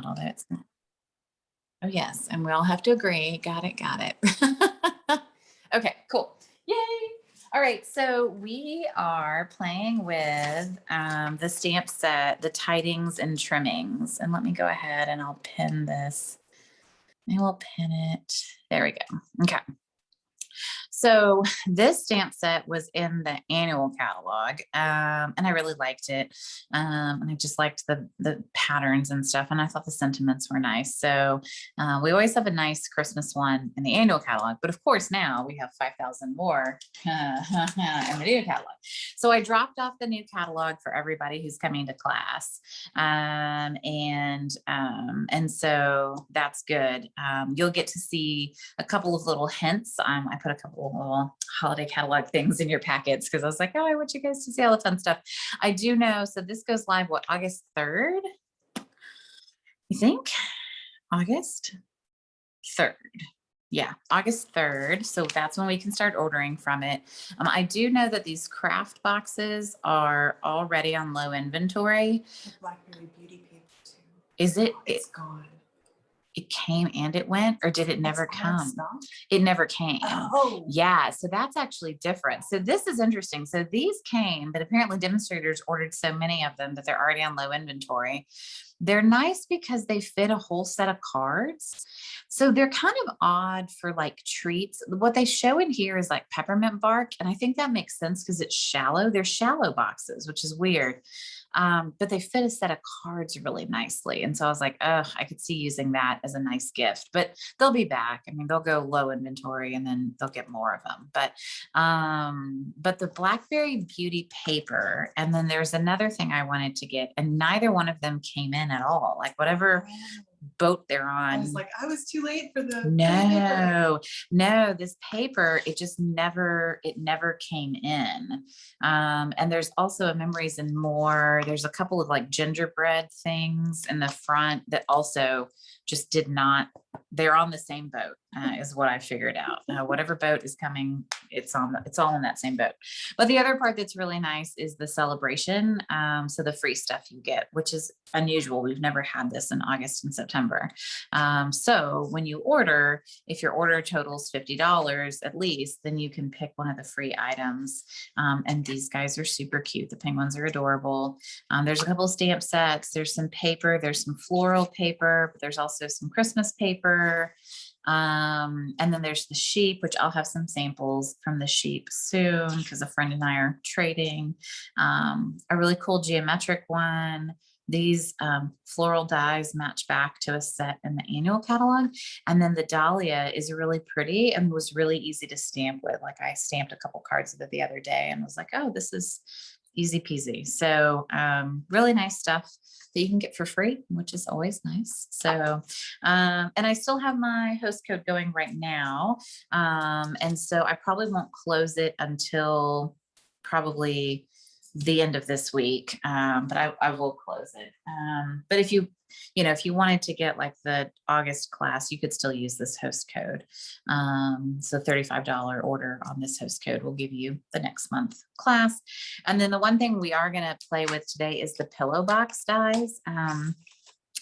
not, although it's not. Oh yes, and we all have to agree. Got it, got it. Okay, cool. Yay. All right, so we are playing with the stamp set, the Tidings and Trimmings. And let me go ahead and I'll pin this. I will pin it. There we go. Okay. So this stamp set was in the annual catalog, and I really liked it. And I just liked the patterns and stuff, and I thought the sentiments were nice. So we always have a nice Christmas one in the annual catalog, but of course now we have 5,000 more in the new catalog. So I dropped off the new catalog for everybody who's coming to class, and so that's good. You'll get to see a couple of little hints. I put a couple of little holiday catalog things in your packets because I was like, oh, I want you guys to see all the fun stuff. I do know. So this goes live, what, August 3rd? You think? August 3rd. Yeah, August 3rd. So that's when we can start ordering from it. I do know that these craft boxes are already on low inventory. Blackberry beauty paper too. Is it? It's gone. It came and it went, or did it never come? It never came. Oh. Yeah, so that's actually different. So this is interesting. So these came, but apparently demonstrators ordered so many of them that they're already on low inventory. They're nice because they fit a whole set of cards. So they're kind of odd for like treats. What they show in here is like peppermint bark. And I think that makes sense because it's shallow. They're shallow boxes, which is weird. But they fit a set of cards really nicely. And so I was like, oh, I could see using that as a nice gift, but they'll be back. I mean, they'll go low inventory and then they'll get more of them. But the Blackberry Beauty paper, and then there's another thing I wanted to get, and neither one of them came in at all. Like whatever boat they're on. I was like, I was too late for the no, this paper, it never came in. And there's also a Memories and More. There's a couple of like gingerbread things in the front that also just did not, they're on the same boat, is what I figured out. Whatever boat is coming, it's all in that same boat. But the other part that's really nice is the celebration. So the free stuff you get, which is unusual. We've never had this in August and September. So when you order, if your order totals $50 at least, then you can pick one of the free items. And these guys are super cute. The penguins are adorable. There's a couple of stamp sets. There's some paper. There's some floral paper, but there's also some Christmas paper. And then there's the sheep, which I'll have some samples from the sheep soon because a friend and I are trading. A really cool geometric one. These floral dies match back to a set in the annual catalog. And then the dahlia is really pretty and was really easy to stamp with. Like I stamped a couple cards of it the other day and was like, oh, this is easy peasy. So really nice stuff that you can get for free, which is always nice. So, and I still have my host code going right now. And so I probably won't close it until probably the end of this week. But I will close it. But if you wanted to get like the August class, you could still use this host code. So $35 order on this host code will give you the next month class. And then the one thing we are going to play with today is the pillow box dies.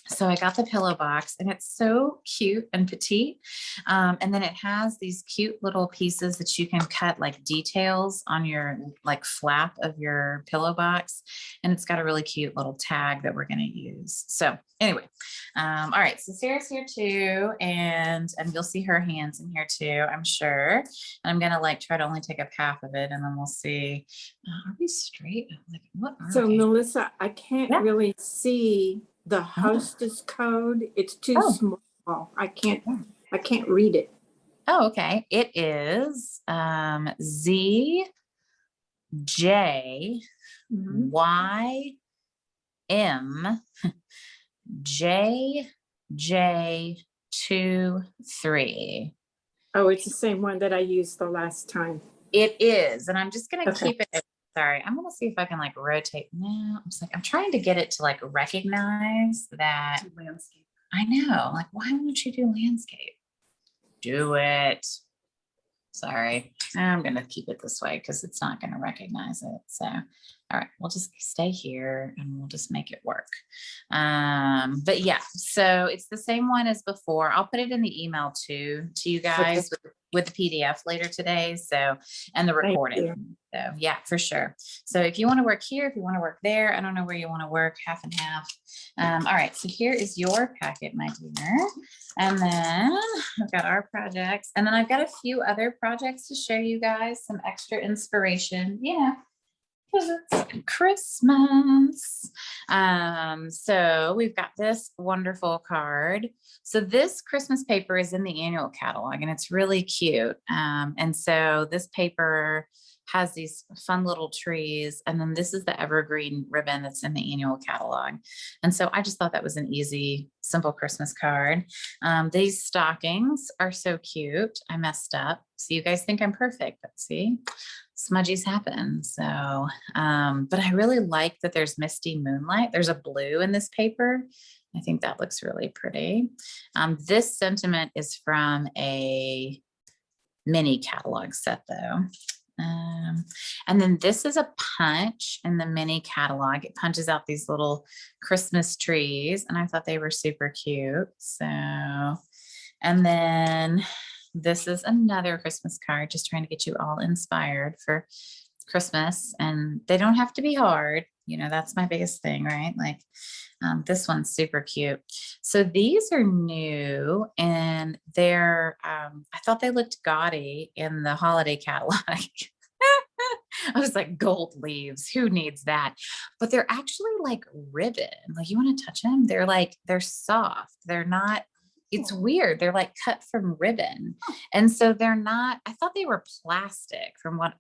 So I got the pillow box and it's so cute and petite. And then it has these cute little pieces that you can cut like details on your like flap of your pillow box. And it's got a really cute little tag that we're going to use. So anyway, all right. So Sarah's here too. And you'll see her hands in here too, I'm sure. And I'm going to like try to only take up half of it and then we'll see. Are we straight? Like, what are So they? Melissa, I can't really see the hostess code. It's too small. I can't read it. Oh, okay. It is Z J Y M J J 23. Oh, it's the same one that I used the last time. It is, and I'm just gonna keep it. Sorry, I'm gonna see if I can like rotate. No, I'm trying to get it to like recognize that landscape. I know. Like, why won't you do landscape? Do it. Sorry, I'm gonna keep it this way because it's not gonna recognize it. So, All right, we'll just stay here and we'll just make it work. But yeah, so it's the same one as before. I'll put it in the email too to you guys with the PDF later today. So, and the recording. So yeah, for sure. So if you want to work here, if you want to work there, I don't know where you want to work, half and half. All right, so here is your packet, my dear. And then I've got our projects, and then I've got a few other projects to show you guys, some extra inspiration. Yeah, because it's Christmas. So we've got this wonderful card. So this Christmas paper is in the annual catalog and it's really cute. And so this paper has these fun little trees. And then this is the evergreen ribbon that's in the annual catalog. And so I just thought that was an easy, simple Christmas card. These stockings are so cute. I messed up. So you guys think I'm perfect, but see, smudgies happen. So, but I really like that there's misty moonlight. There's a blue in this paper. I think that looks really pretty. This sentiment is from a mini catalog set though. And then this is a punch in the mini catalog. It punches out these little Christmas trees and I thought they were super cute. So, and then this is another Christmas card, just trying to get you all inspired for Christmas, and they don't have to be hard. You know, that's my biggest thing, right? Like this one's super cute. So these are new and they're, I thought they looked gaudy in the holiday catalog. I was like, gold leaves, who needs that? But they're actually like ribbon. Like you want to touch them? They're like, they're soft. They're not, it's weird. They're like cut from ribbon. And so they're not, I thought they were plastic from what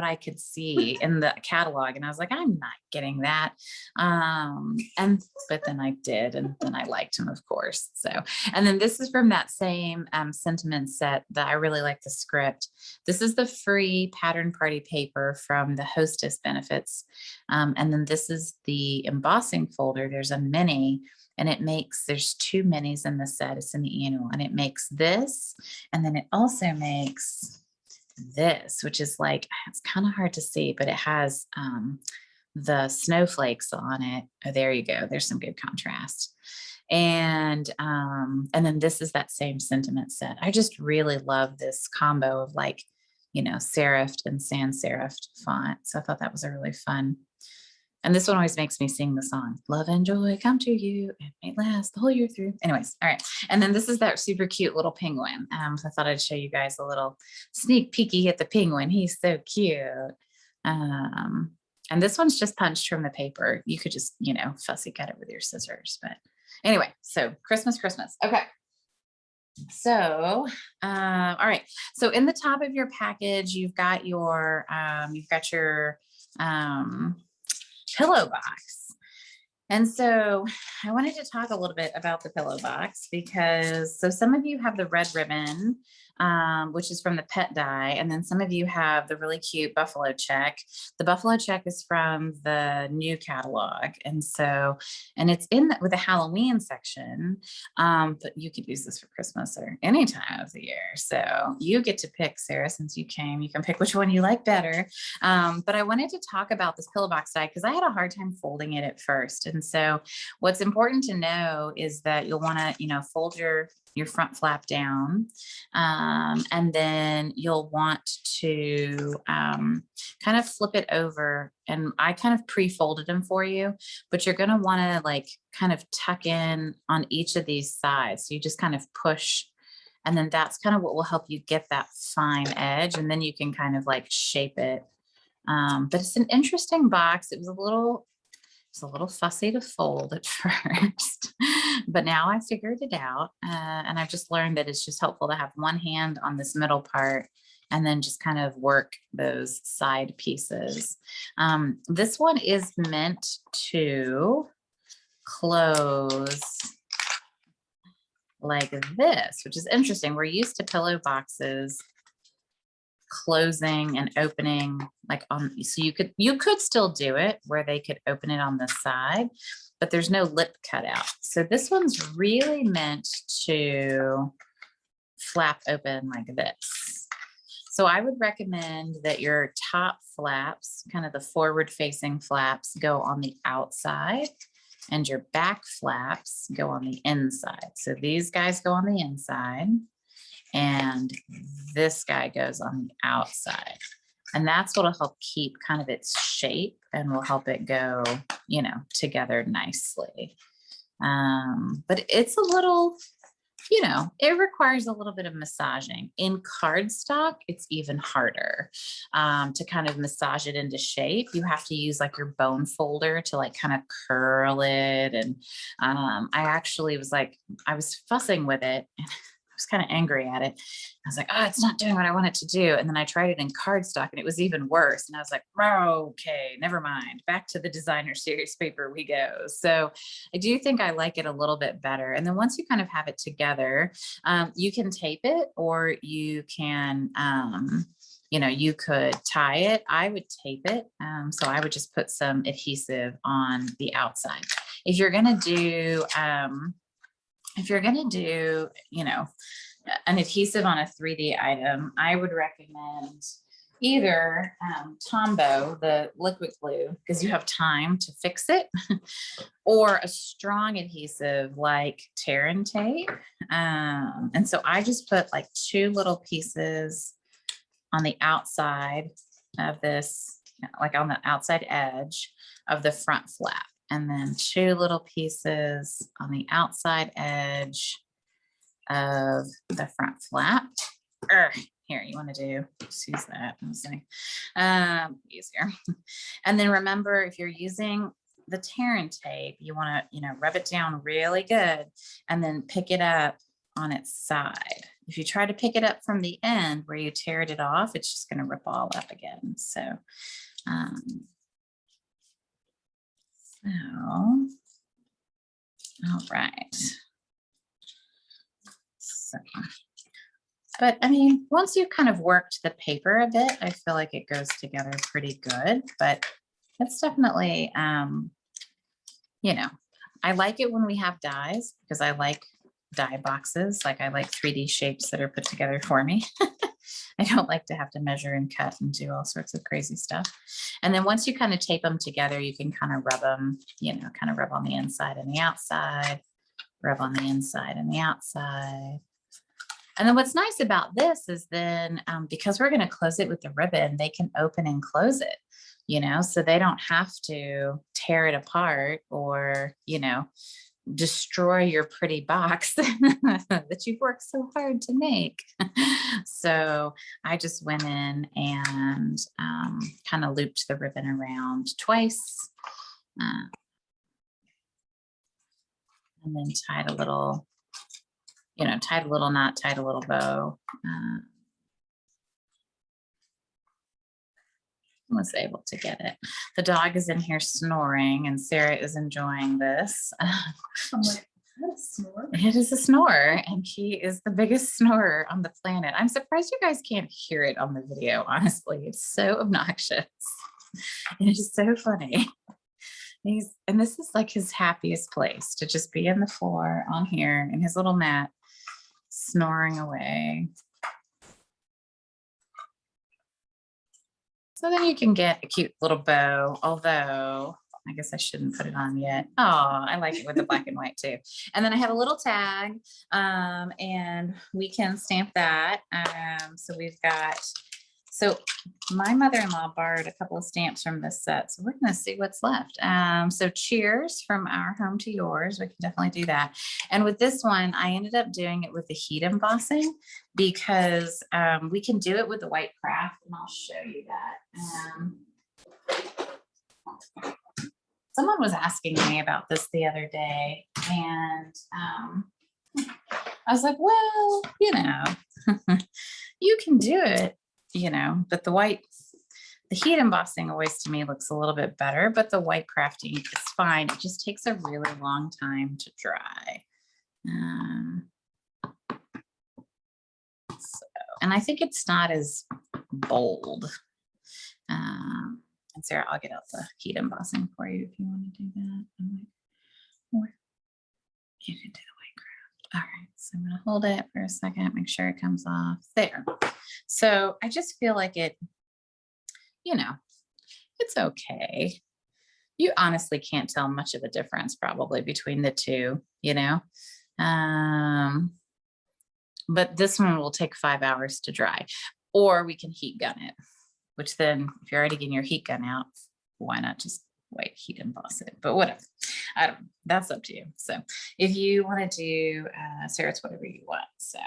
I could see in the catalog. And I was like, I'm not getting that. But then I did, and then I liked them, of course. So, and then this is from that same sentiment set that I really like the script. This is the free pattern party paper from the hostess benefits. And then this is the embossing folder. There's a mini. And it makes, there's 2 minis in the set, it's in the annual, and it makes this, and then it also makes this, which is like, it's kind of hard to see, but it has the snowflakes on it. Oh, there you go. There's some good contrast. And then this is that same sentiment set. I just really love this combo of like, you know, serifed and sans serif font. So I thought that was a really fun. And this one always makes me sing the song, love and joy come to you, it may last the whole year through. Anyways, all right. And then this is that super cute little penguin. So I thought I'd show you guys a little sneak peeky at the penguin. He's so cute. And this one's just punched from the paper. You could just, you know, fussy cut it with your scissors. But anyway, so Christmas. Okay. So, all right. So in the top of your package, you've got your pillow box. And so I wanted to talk a little bit about the pillow box because so some of you have the red ribbon, which is from the pet dye. And then some of you have the really cute buffalo check. The buffalo check is from the new catalog. And so, and it's in with the Halloween section, but you could use this for Christmas or any time of the year. So you get to pick, Sarah, since you came, you can pick which one you like better. But I wanted to talk about this pillow box dye because I had a hard time folding it at first. And so what's important to know is that you'll want to, you know, fold your front flap down. And then you'll want to kind of flip it over. And I kind of pre-folded them for you, but you're going to want to like kind of tuck in on each of these sides. So you just kind of push, and then that's kind of what will help you get that fine edge. And then you can kind of like shape it. But it's an interesting box. It was a little fussy to fold at first, but now I figured it out. And I've just learned that it's just helpful to have one hand on this middle part and then just kind of work those side pieces. This one is meant to close like this, which is interesting. We're used to pillow boxes closing and opening like on, so you could still do it where they could open it on the side, but there's no lip cut out. So this one's really meant to flap open like this. So So I would recommend that your top flaps, kind of the forward facing flaps, go on the outside and your back flaps go on the inside. So these guys go on the inside and this guy goes on the outside. And that's what'll help keep kind of its shape and will help it go, you know, together nicely. But it's a little, you know, it requires a little bit of massaging. In cardstock, it's even harder to kind of massage it into shape. You have to use like your bone folder to like kind of curl it. And I actually was like, I was fussing with it. I was kind of angry at it. I was like, oh, it's not doing what I want it to do. And then I tried it in cardstock and it was even worse. And I was like, oh, okay, never mind. Back to the designer series paper we go. So I do think I like it a little bit better. And then once you kind of have it together, you can tape it or you can, you know, you could tie it. I would tape it. So I would just put some adhesive on the outside. If you're going to do, you know, an adhesive on a 3D item, I would recommend either Tombow, the liquid glue, because you have time to fix it, or a strong adhesive like tear and tape. And so I just put like 2 little pieces on the outside of this, like on the outside edge of the front flap. And then 2 little pieces on the outside edge of the front flap. Here, you want to do, just use that. I was like, easier. And then remember, if you're using the tear and tape, you want to, you know, rub it down really good and then pick it up on its side. If you try to pick it up from the end where you teared it off, it's just going to rip all up again. So, all right. So, but I mean, once you've kind of worked the paper a bit, I feel like it goes together pretty good, but it's definitely, you know, I like it when we have dies because I like die boxes. Like I like 3D shapes that are put together for me. I don't like to have to measure and cut and do all sorts of crazy stuff. And then once you kind of tape them together, you can kind of rub them, you know, kind of rub on the inside and the outside, rub on the inside and the outside. And then what's nice about this is then because we're going to close it with the ribbon, they can open and close it, you know, so they don't have to tear it apart or, you know, destroy your pretty box that you've worked so hard to make. So I just went in and kind of looped the ribbon around twice and then tied a little, you know, tied a little knot, tied a little bow. Was able to get it. The dog is in here snoring and Sarah is enjoying this. I'm like, that's a snore. It is a snore and he is the biggest snorer on the planet. I'm surprised you guys can't hear it on the video. Honestly, it's so obnoxious. It is so funny. And this is like his happiest place to just be on the floor on here in his little mat, snoring away. So then you can get a cute little bow, although I guess I shouldn't put it on yet. Oh, I like it with the black and white too. And then I have a little tag and we can stamp that. So we've got, so my mother-in-law borrowed a couple of stamps from this set. So we're going to see what's left. So cheers from our home to yours. We can definitely do that. And with this one, I ended up doing it with the heat embossing because we can do it with the white craft and I'll show you that. Someone was asking me about this the other day and I was like, well, you know, you can do it, you know, but the heat embossing always to me looks a little bit better, but the white crafting is fine. It just takes a really long time to dry. So, and I think it's not as bold. And Sarah, I'll get out the heat embossing for you if you want to do that. I'm like, or you can do the white craft. All right, so I'm gonna hold it for a second, make sure it comes off there. So I just feel like it, you know, it's okay. You honestly can't tell much of a difference probably between the two, you know? Um, but this one will take 5 hours to dry, or we can heat gun it, which then if you're already getting your heat gun out, why not just white heat emboss it? But whatever, I don't, that's up to you. So if you want to do, Sarah, it's whatever you want. So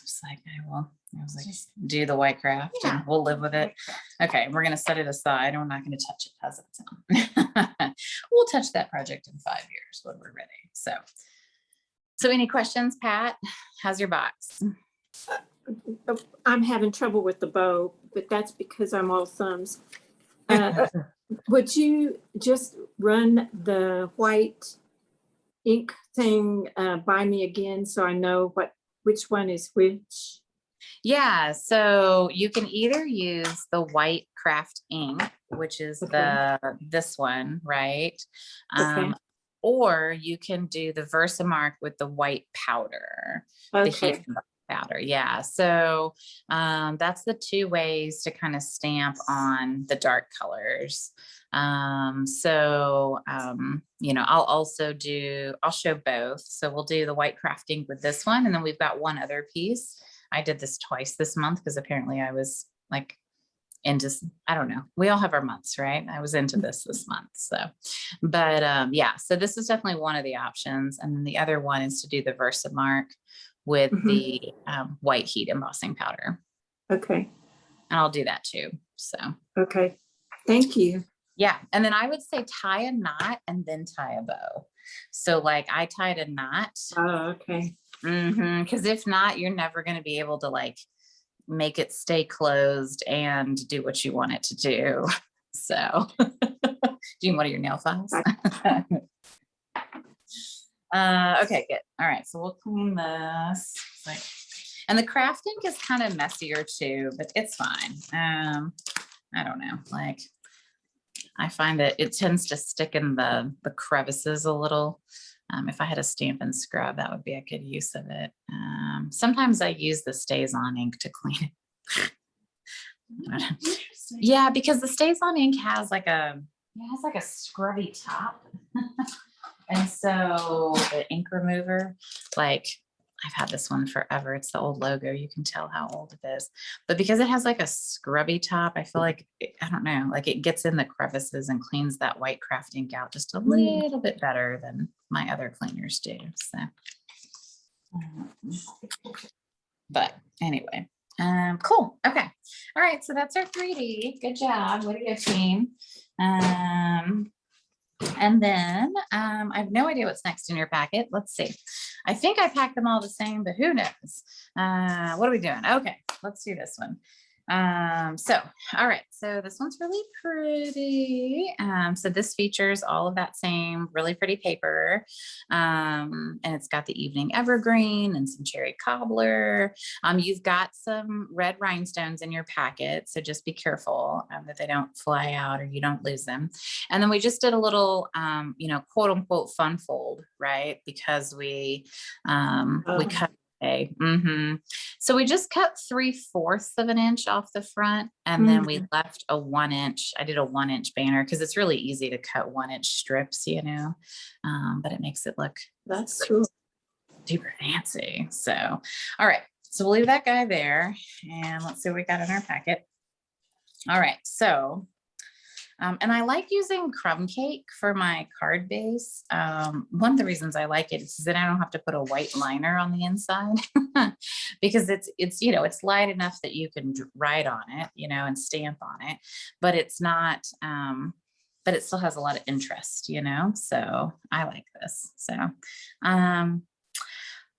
just like, I was like, do the white craft and we'll live with it. Okay, we're going to set it aside. We're not going to touch it. How's that sound? We'll touch that project in 5 years when we're ready. So any questions, Pat? How's your box? I'm having trouble with the bow, but that's because I'm all thumbs. Would you just run the white ink thing by me again so I know which one is which? Yeah, so you can either use the white craft ink, which is this one, right? Okay. Or you can do the Versamark with the white powder, the heat powder. Yeah, so that's the two ways to kind of stamp on the dark colors. You know, I'll show both. So we'll do the white craft ink with this one, and then we've got one other piece. I did this twice this month because apparently I was like into, I don't know, we all have our months, right? I was into this month. So, but yeah, so this is definitely one of the options. And then the other one is to do the Versamark with the white heat embossing powder. Okay. And I'll do that too. So, okay. Thank you. Yeah. And then I would say tie a knot and then tie a bow. So like I tied a knot. Oh, okay. Because if not, you're never going to be able to like make it stay closed and do what you want it to do. So do you want your nail files? Okay, good. All right, so we'll clean this. And the craft ink is kind of messier too, but it's fine. I don't know, like I find that it tends to stick in the crevices a little. If I had a stamp and scrub, that would be a good use of it. Sometimes I use the Stays On ink to clean it. Yeah, because the Stays On ink has like a scrubby top. And so the ink remover, like I've had this one forever. It's the old logo. You can tell how old it is. But because it has like a scrubby top, I feel like, I don't know, like it gets in the crevices and cleans that white craft ink out just a little bit better than my other cleaners do. So, but anyway, cool. Okay. All right. So that's our 3D. Good job. Way to go, team. And then I have no idea what's next in your packet. Let's see. I think I packed them all the same, but who knows? What are we doing? Okay, let's do this one. All right, so this one's really pretty. So this features all of that same really pretty paper. And it's got the evening evergreen and some cherry cobbler. You've got some red rhinestones in your packet, so just be careful that they don't fly out or you don't lose them. And then we just did a little, quote unquote fun fold, right? Because we cut. So we just cut 3/4 of an inch off the front, and then we left a 1 inch. I did a 1 inch banner because it's really easy to cut 1 inch strips, but it makes it look that's cool, super fancy. So, all right, so we'll leave that guy there, and let's see what we got in our packet. All right, so. And I like using crumb cake for my card base. One of the reasons I like it is that I don't have to put a white liner on the inside because it's light enough that you can write on it, and stamp on it, but it's not, but it still has a lot of interest, so I like this.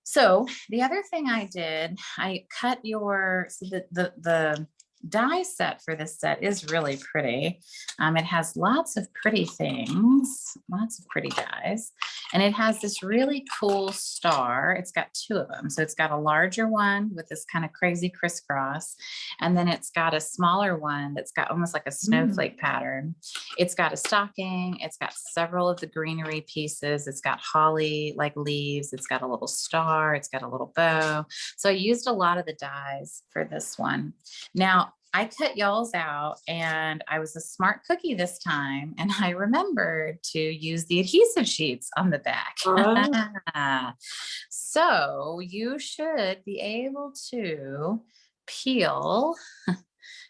So the other thing I did, I cut the die set for this set is really pretty. It has lots of pretty things, lots of pretty dies. And it has this really cool star. It's got two of them. So it's got a larger one with this kind of crazy crisscross. And then it's got a smaller one that's got almost like a snowflake pattern. It's got a stocking. It's got several of the greenery pieces. It's got holly like leaves. It's got a little star. It's got a little bow. So I used a lot of the dies for this one. Now, I cut y'all's out and I was a smart cookie this time and I remembered to use the adhesive sheets on the back. So you should be able to peel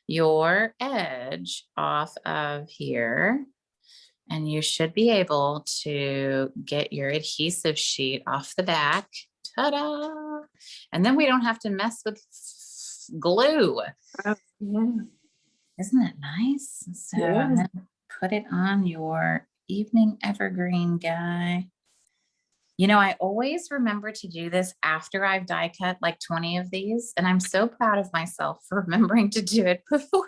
your edge off of here and you should be able to get your adhesive sheet off the back. Ta-da! And then we don't have to mess with glue. Yeah. Isn't that nice? So Yeah. and then put it on your evening evergreen guy. You know, I always remember to do this after I've die cut like 20 of these, and I'm so proud of myself for remembering to do it before.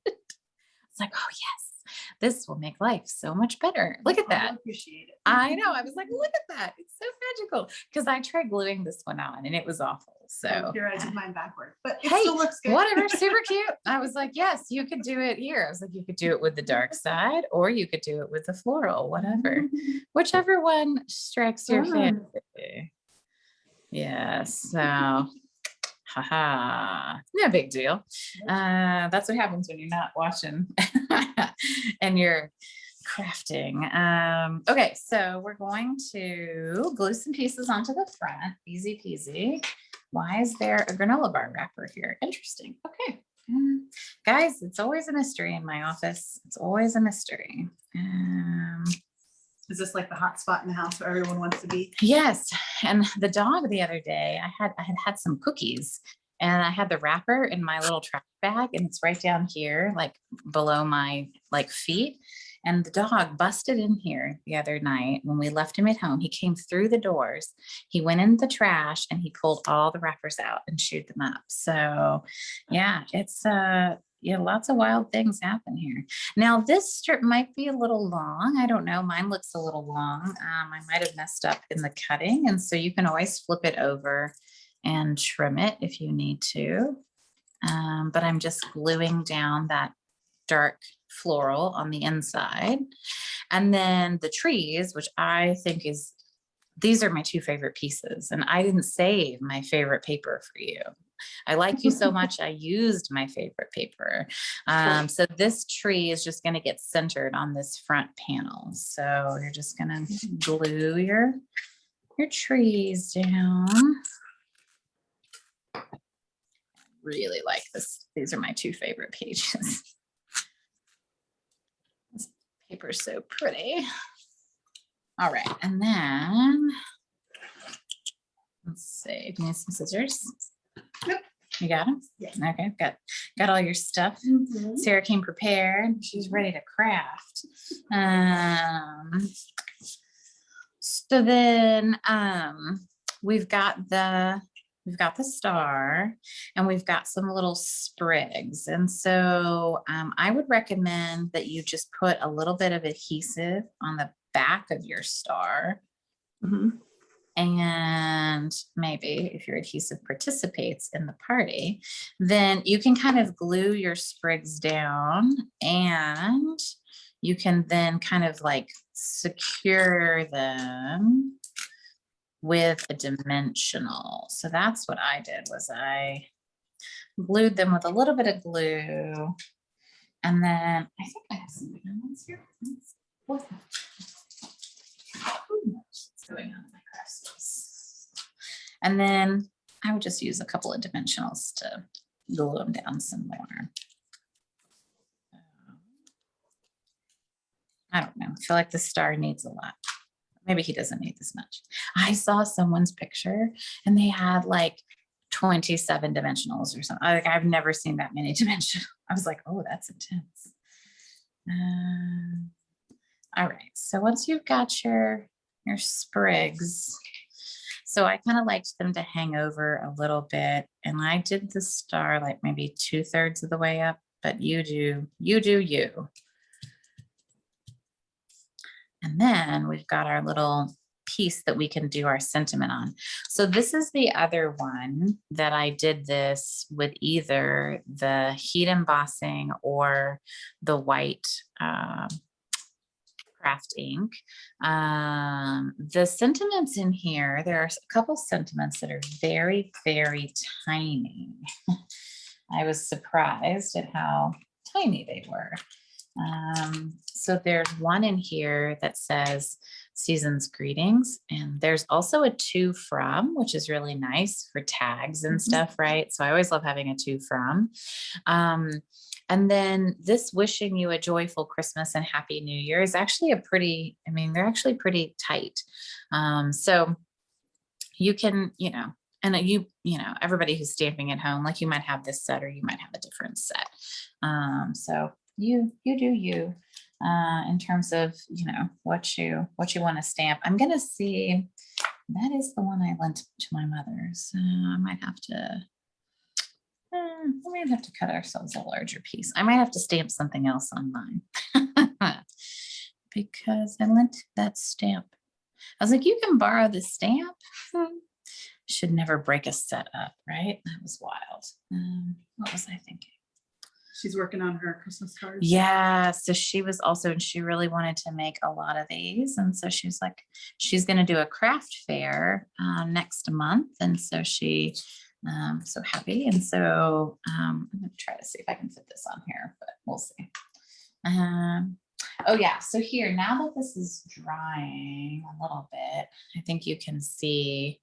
It's like, oh yes, this will make life so much better. Look at that. I appreciate it. I know. I was like, look at that. It's so magical. Because I tried gluing this one on and it was awful. So Here, I did mine backward, but it hey, still looks good. whatever, super cute. I was like, yes, you could do it here. I was like, you could do it with the dark side or you could do it with the floral, whatever, whichever one strikes your Fun. fancy. Yes. So, haha, no big deal. That's what happens when you're not watching and you're crafting. Okay, so we're going to glue some pieces onto the front. Easy peasy. Why is there a granola bar wrapper here? Interesting. Okay. Guys, it's always a mystery in my office. It's always a mystery. Is this like the hot spot in the house where everyone wants to be? Yes. And the dog the other day, I had some cookies and I had the wrapper in my little trash bag and it's right down here, like below my like feet. And the dog busted in here the other night when we left him at home. He came through the doors, he went in the trash and he pulled all the wrappers out and chewed them up. So yeah, it's lots of wild things happen here. Now this strip might be a little long. I don't know. Mine looks a little long. I might have messed up in the cutting. And so you can always flip it over and trim it if you need to. But I'm just gluing down that dark floral on the inside. And then the trees, which I think these are my two favorite pieces. And I didn't save my favorite paper for you. I like you so much. I used my favorite paper. So this tree is just going to get centered on this front panel. So you're just going to glue your trees down. Really like this. These are my two favorite pages. This paper's so pretty. All right, and then let's see. Do you need some scissors? Yep. You got them? Yeah. Okay, got all your stuff. Sarah came prepared. She's ready to craft. So then we've got the star and we've got some little sprigs. And so I would recommend that you just put a little bit of adhesive on the back of your star. And maybe if your adhesive participates in the party, then you can kind of glue your sprigs down and you can then kind of like secure them with a dimensional. So that's what I did, was I glued them with a little bit of glue. And then I think I have some bigger ones here. What's going on in my craft space? And then I would just use a couple of dimensionals to glue them down some more. I don't know. I feel like the star needs a lot. Maybe he doesn't need this much. I saw someone's picture and they had like 27 dimensionals or something. Like I've never seen that many dimensionals. I was like, oh, that's intense. All right. So once you've got your sprigs So I kind of liked them to hang over a little bit. And I did the star like maybe 2/3 of the way up, but you do you. And then we've got our little piece that we can do our sentiment on. So this is the other one that I did this with either the heat embossing or the white craft ink. The sentiments in here, there are a couple sentiments that are very, very tiny. I was surprised at how tiny they were. So there's one in here that says season's greetings, and there's also a to from, which is really nice for tags and stuff, right? So I always love having a to from. And then this wishing you a joyful Christmas and Happy New Year is actually a pretty, I mean, they're actually pretty tight. So you can, and everybody who's stamping at home, like you might have this set or you might have a different set. So you do you in terms of, what you want to stamp. I'm going to see, that is the one I lent to my mother. So I might have to, we might have to cut ourselves a larger piece. I might have to stamp something else on mine because I lent that stamp. I was like, you can borrow the stamp. Should never break a set up, right? That was wild. What was I thinking? She's working on her Christmas cards. Yeah. So she was also, and she really wanted to make a lot of these. And so she was like, she's going to do a craft fair next month. And so she, so happy. And so I'm going to try to see if I can fit this on here, but we'll see. Oh yeah. So here, now that this is drying a little bit, I think you can see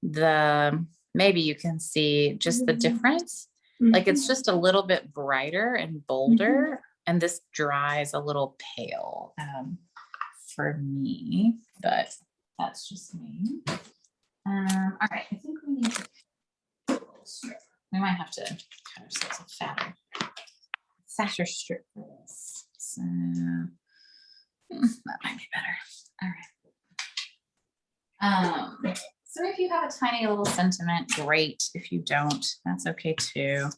maybe you can see just the difference. Like it's just a little bit brighter and bolder, and this dries a little pale for me, but that's just me. All right, I think we need to, we might have to cut ourselves a fatter strip for this. So that might be better. All right. So if you have a tiny little sentiment, great. If you don't, that's okay too.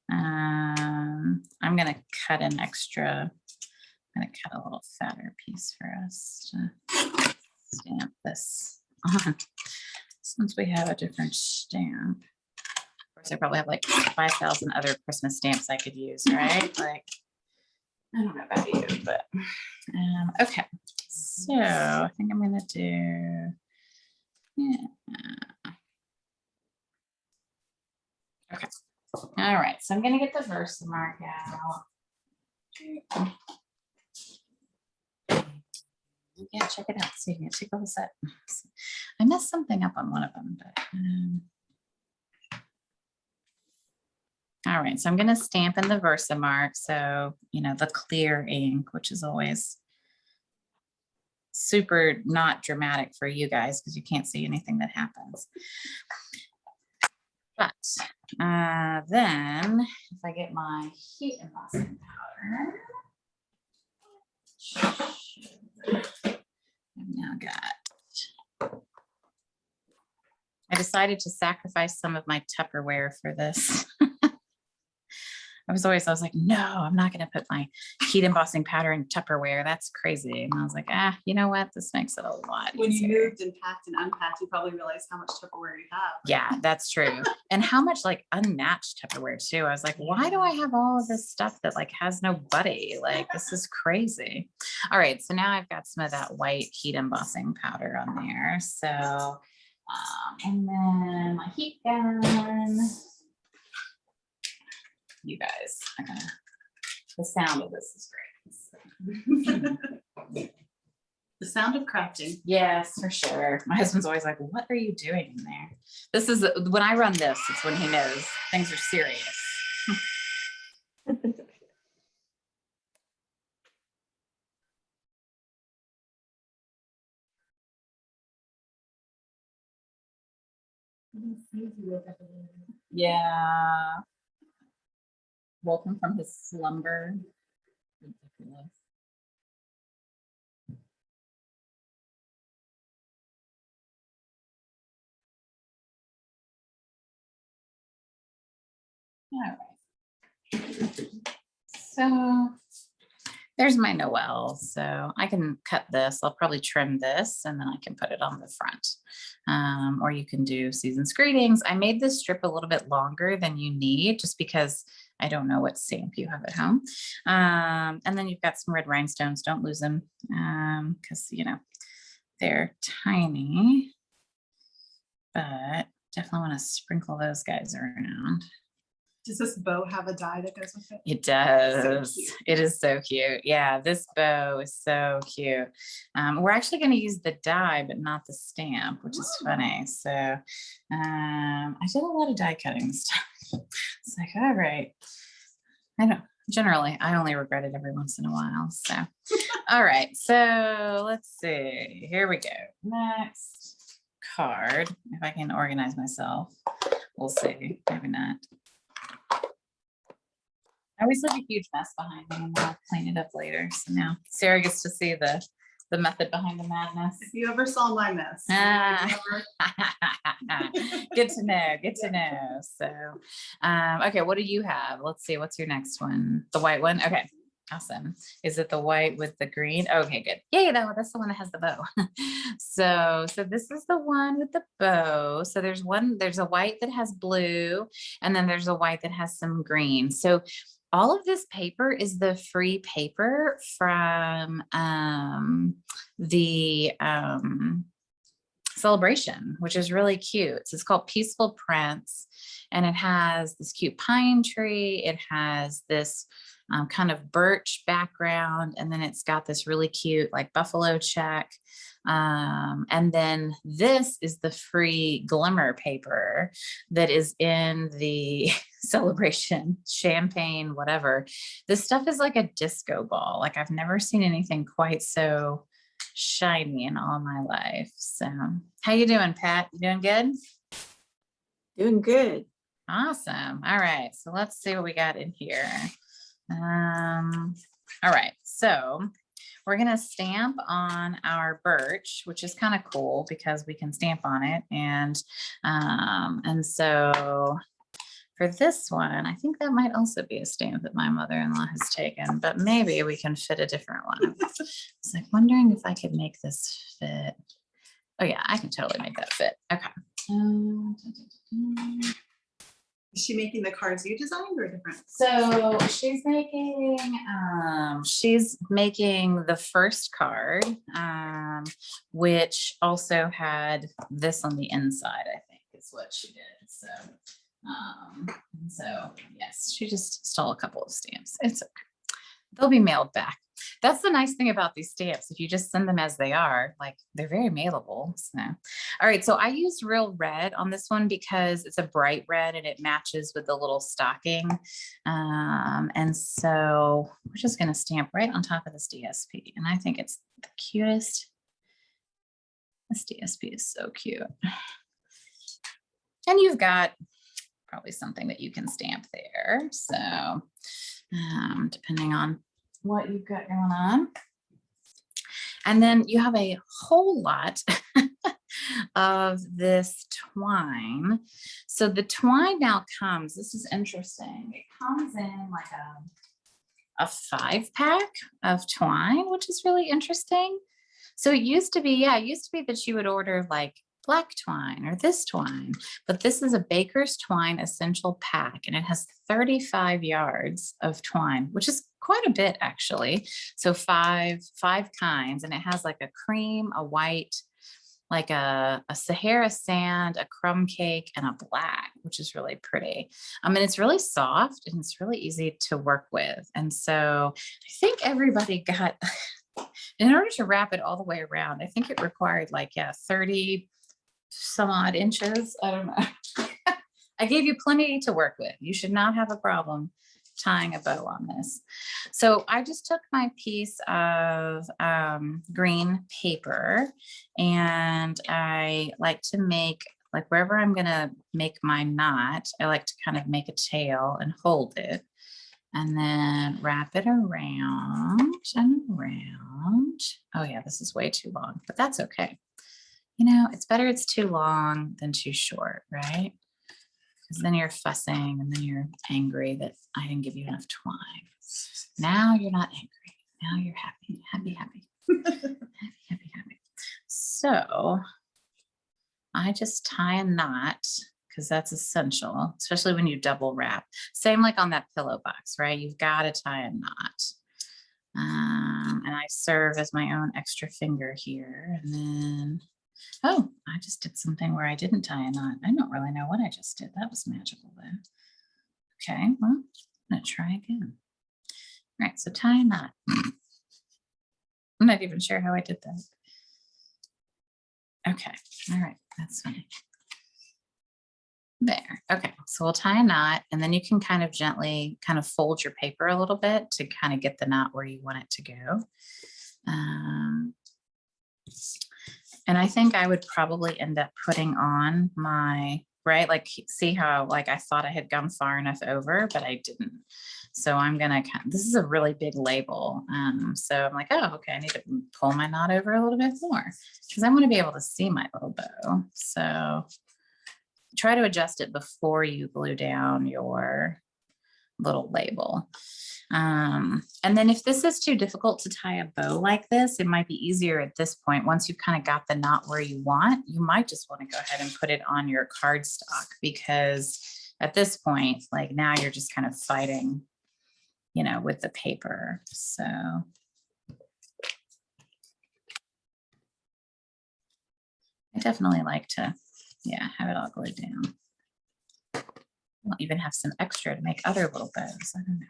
I'm going to cut an extra, I'm going to cut a little fatter piece for us to stamp this on. Since we have a different stamp. Of course, I probably have like 5,000 other Christmas stamps I could use, right? Like, I don't know about you, but okay. So I think I'm going to do, okay. All right. So I'm going to get the Versamark out. Yeah, check it out. So you can take a whole set. I messed something up on one of them, but all right. So I'm going to stamp in the Versamark. So, the clear ink, which is always super not dramatic for you guys because you can't see anything that happens. But then if I get my heat embossing powder, I've now got, I decided to sacrifice some of my Tupperware for this. I was like, no, I'm not going to put my heat embossing powder in Tupperware. That's crazy. And I was like, you know what? This makes it a lot When easier. you moved and packed and unpacked, you probably realized how much Tupperware you have. Yeah, that's true. And how much like unmatched Tupperware too. I was like, why do I have all of this stuff that like has no buddy? Like, this is crazy. All right. So now I've got some of that white heat embossing powder on there. So, and then my heat gun. You guys are gonna, the sound of this is great. The sound of crafting. Yes, for sure. My husband's always like, what are you doing in there? This is when I run this, it's when he knows things are serious. Yeah. Woken from his slumber. Ridiculous. All right. So there's my Noel. So I can cut this. I'll probably trim this and then I can put it on the front. Or you can do Season's Greetings. I made this strip a little bit longer than you need just because I don't know what stamp you have at home. And then you've got some red rhinestones. Don't lose them because, you know, they're tiny, but definitely want to sprinkle those guys around. Does this bow have a die that goes with it? It does. cute. It is so cute. Yeah, this bow is so cute. We're actually going to use the die, but not the stamp, which is funny. So I did a lot of die cutting this time. It's like, all right. I know. Generally, I only regret it every once in a while. So, all right. So let's see. Here we go. Next card. If I can organize myself, we'll see. Maybe not. I always leave a huge mess behind me and I'll clean it up later. So now Sarah gets to see the method behind the madness. If you ever saw my mess. Ah. Good to know. Good to know. So, okay, what do you have? Let's see. What's your next one? The white one. Okay. Awesome. Is it the white with the green? Okay, good. Yay, that's the one that has the bow. So this is the one with the bow. So there's a white that has blue, and then there's a white that has some green. So all of this paper is the free paper from the celebration, which is really cute. So it's called Peaceful Prince, and it has this cute pine tree. It has this kind of birch background, and then it's got this really cute like buffalo check. And then this is the free glimmer paper that is in the celebration, champagne, whatever. This stuff is like a disco ball. Like I've never seen anything quite so shiny in all my life. So how you doing, Pat? You doing good? Doing good. Awesome. All right. So let's see what we got in here. All right. So we're going to stamp on our birch, which is kind of cool because we can stamp on it. And so for this one, I think that might also be a stamp that my mother-in-law has taken, but maybe we can fit a different one. It's like wondering if I could make this fit. Oh yeah, I can totally make that fit. Okay. Is she making the cards you designed or different? So she's making the first card, which also had this on the inside, I think is what she did. So, yes, she just stole a couple of stamps. It's okay. They'll be mailed back. That's the nice thing about these stamps. If you just send them as they are, like they're very mailable. So, all right. So I used real red on this one because it's a bright red and it matches with the little stocking. And so we're just going to stamp right on top of this DSP. And I think it's the cutest. This DSP is so cute. And you've got probably something that you can stamp there. So depending on what you've got going on. And then you have a whole lot of this twine. So the twine now comes, this is interesting. It comes in like a 5-pack of twine, which is really interesting. So it used to be that you would order like black twine or this twine, but this is a Baker's Twine Essential Pack, and it has 35 yards of twine, which is quite a bit actually. So five kinds, and it has like a cream, a white, like a Sahara sand, a crumb cake, and a black, which is really pretty. And it's really soft and it's really easy to work with. And so I think everybody got, in order to wrap it all the way around, I think it required like, 30 some odd inches. I don't know. I gave you plenty to work with. You should not have a problem tying a bow on this. So I just took my piece of green paper, and I like to make, like wherever I'm going to make my knot, I like to kind of make a tail and hold it and then wrap it around and around. Oh yeah, this is way too long, but that's okay. You know, it's better it's too long than too short, right? because then you're fussing and then you're angry that I didn't give you enough twine. Now you're not angry. Now you're happy, happy, happy, happy, happy, happy. So I just tie a knot because that's essential, especially when you double wrap. Same like on that pillow box, right? You've got to tie a knot. And I serve as my own extra finger here. And then, oh, I just did something where I didn't tie a knot. I don't really know what I just did. That was magical then. Okay, well, I'm gonna try again. All right, so tie a knot. I'm not even sure how I did that. Okay, all right, that's funny. There, okay, so we'll tie a knot and then you can kind of gently kind of fold your paper a little bit to kind of get the knot where you want it to go. And I think I would probably end up putting on my, right, like see how like I thought I had gone far enough over, but I didn't. So I'm gonna, this is a really big label. So I'm like, oh, okay, I need to pull my knot over a little bit more because I want to be able to see my little bow. So try to adjust it before you glue down your little label. And then if this is too difficult to tie a bow like this, it might be easier at this point. Once you've kind of got the knot where you want, you might just want to go ahead and put it on your cardstock because at this point, like now you're just kind of fighting, you know, with the paper. So I definitely like to, yeah, have it all glued down. I'll even have some extra to make other little bows. I don't know.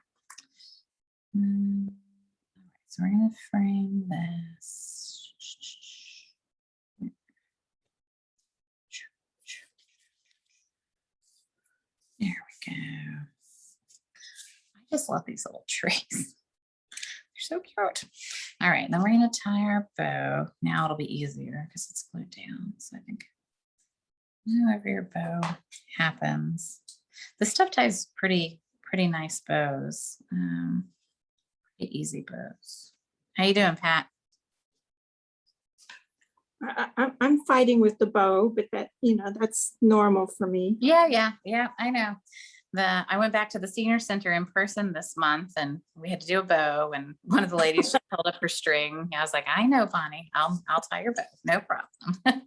All right, so we're going to frame this. There we go. I just love these little trees. They're so cute. All right, then we're going to tie our bow. Now it'll be easier because it's glued down. So I think however your bow happens. The stuff ties pretty nice bows. Pretty easy bows. How you doing, Pat? I'm fighting with the bow, but that, you know, that's normal for me. Yeah, I know. I went back to the senior center in person this month and we had to do a bow and one of the ladies just held up her string. I was like, I know, Bonnie, I'll tie your bow, no problem.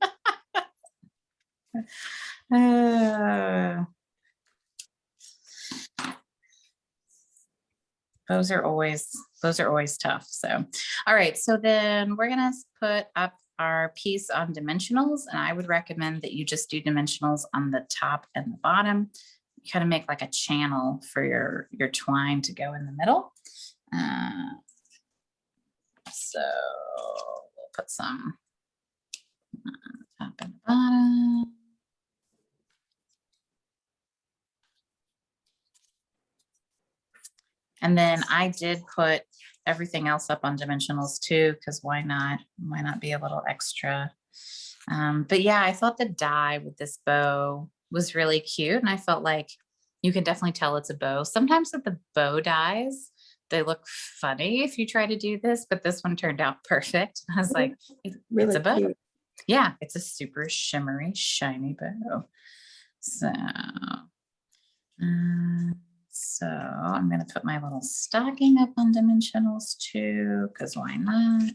Those are always tough. So, all right. So then we're going to put up our piece on dimensionals. And I would recommend that you just do dimensionals on the top and the bottom. You kind of make like a channel for your twine to go in the middle. So we'll put some top and bottom. And then I did put everything else up on dimensionals too, because why not? Why not be a little extra? But yeah, I thought the die with this bow was really cute. And I felt like you can definitely tell it's a bow. Sometimes with the bow dies, they look funny if you try to do this, but this one turned out perfect. I was like, Really it's a bow. cute. Yeah, it's a super shimmery, shiny bow. So, so I'm going to put my little stocking up on dimensionals too, because why not?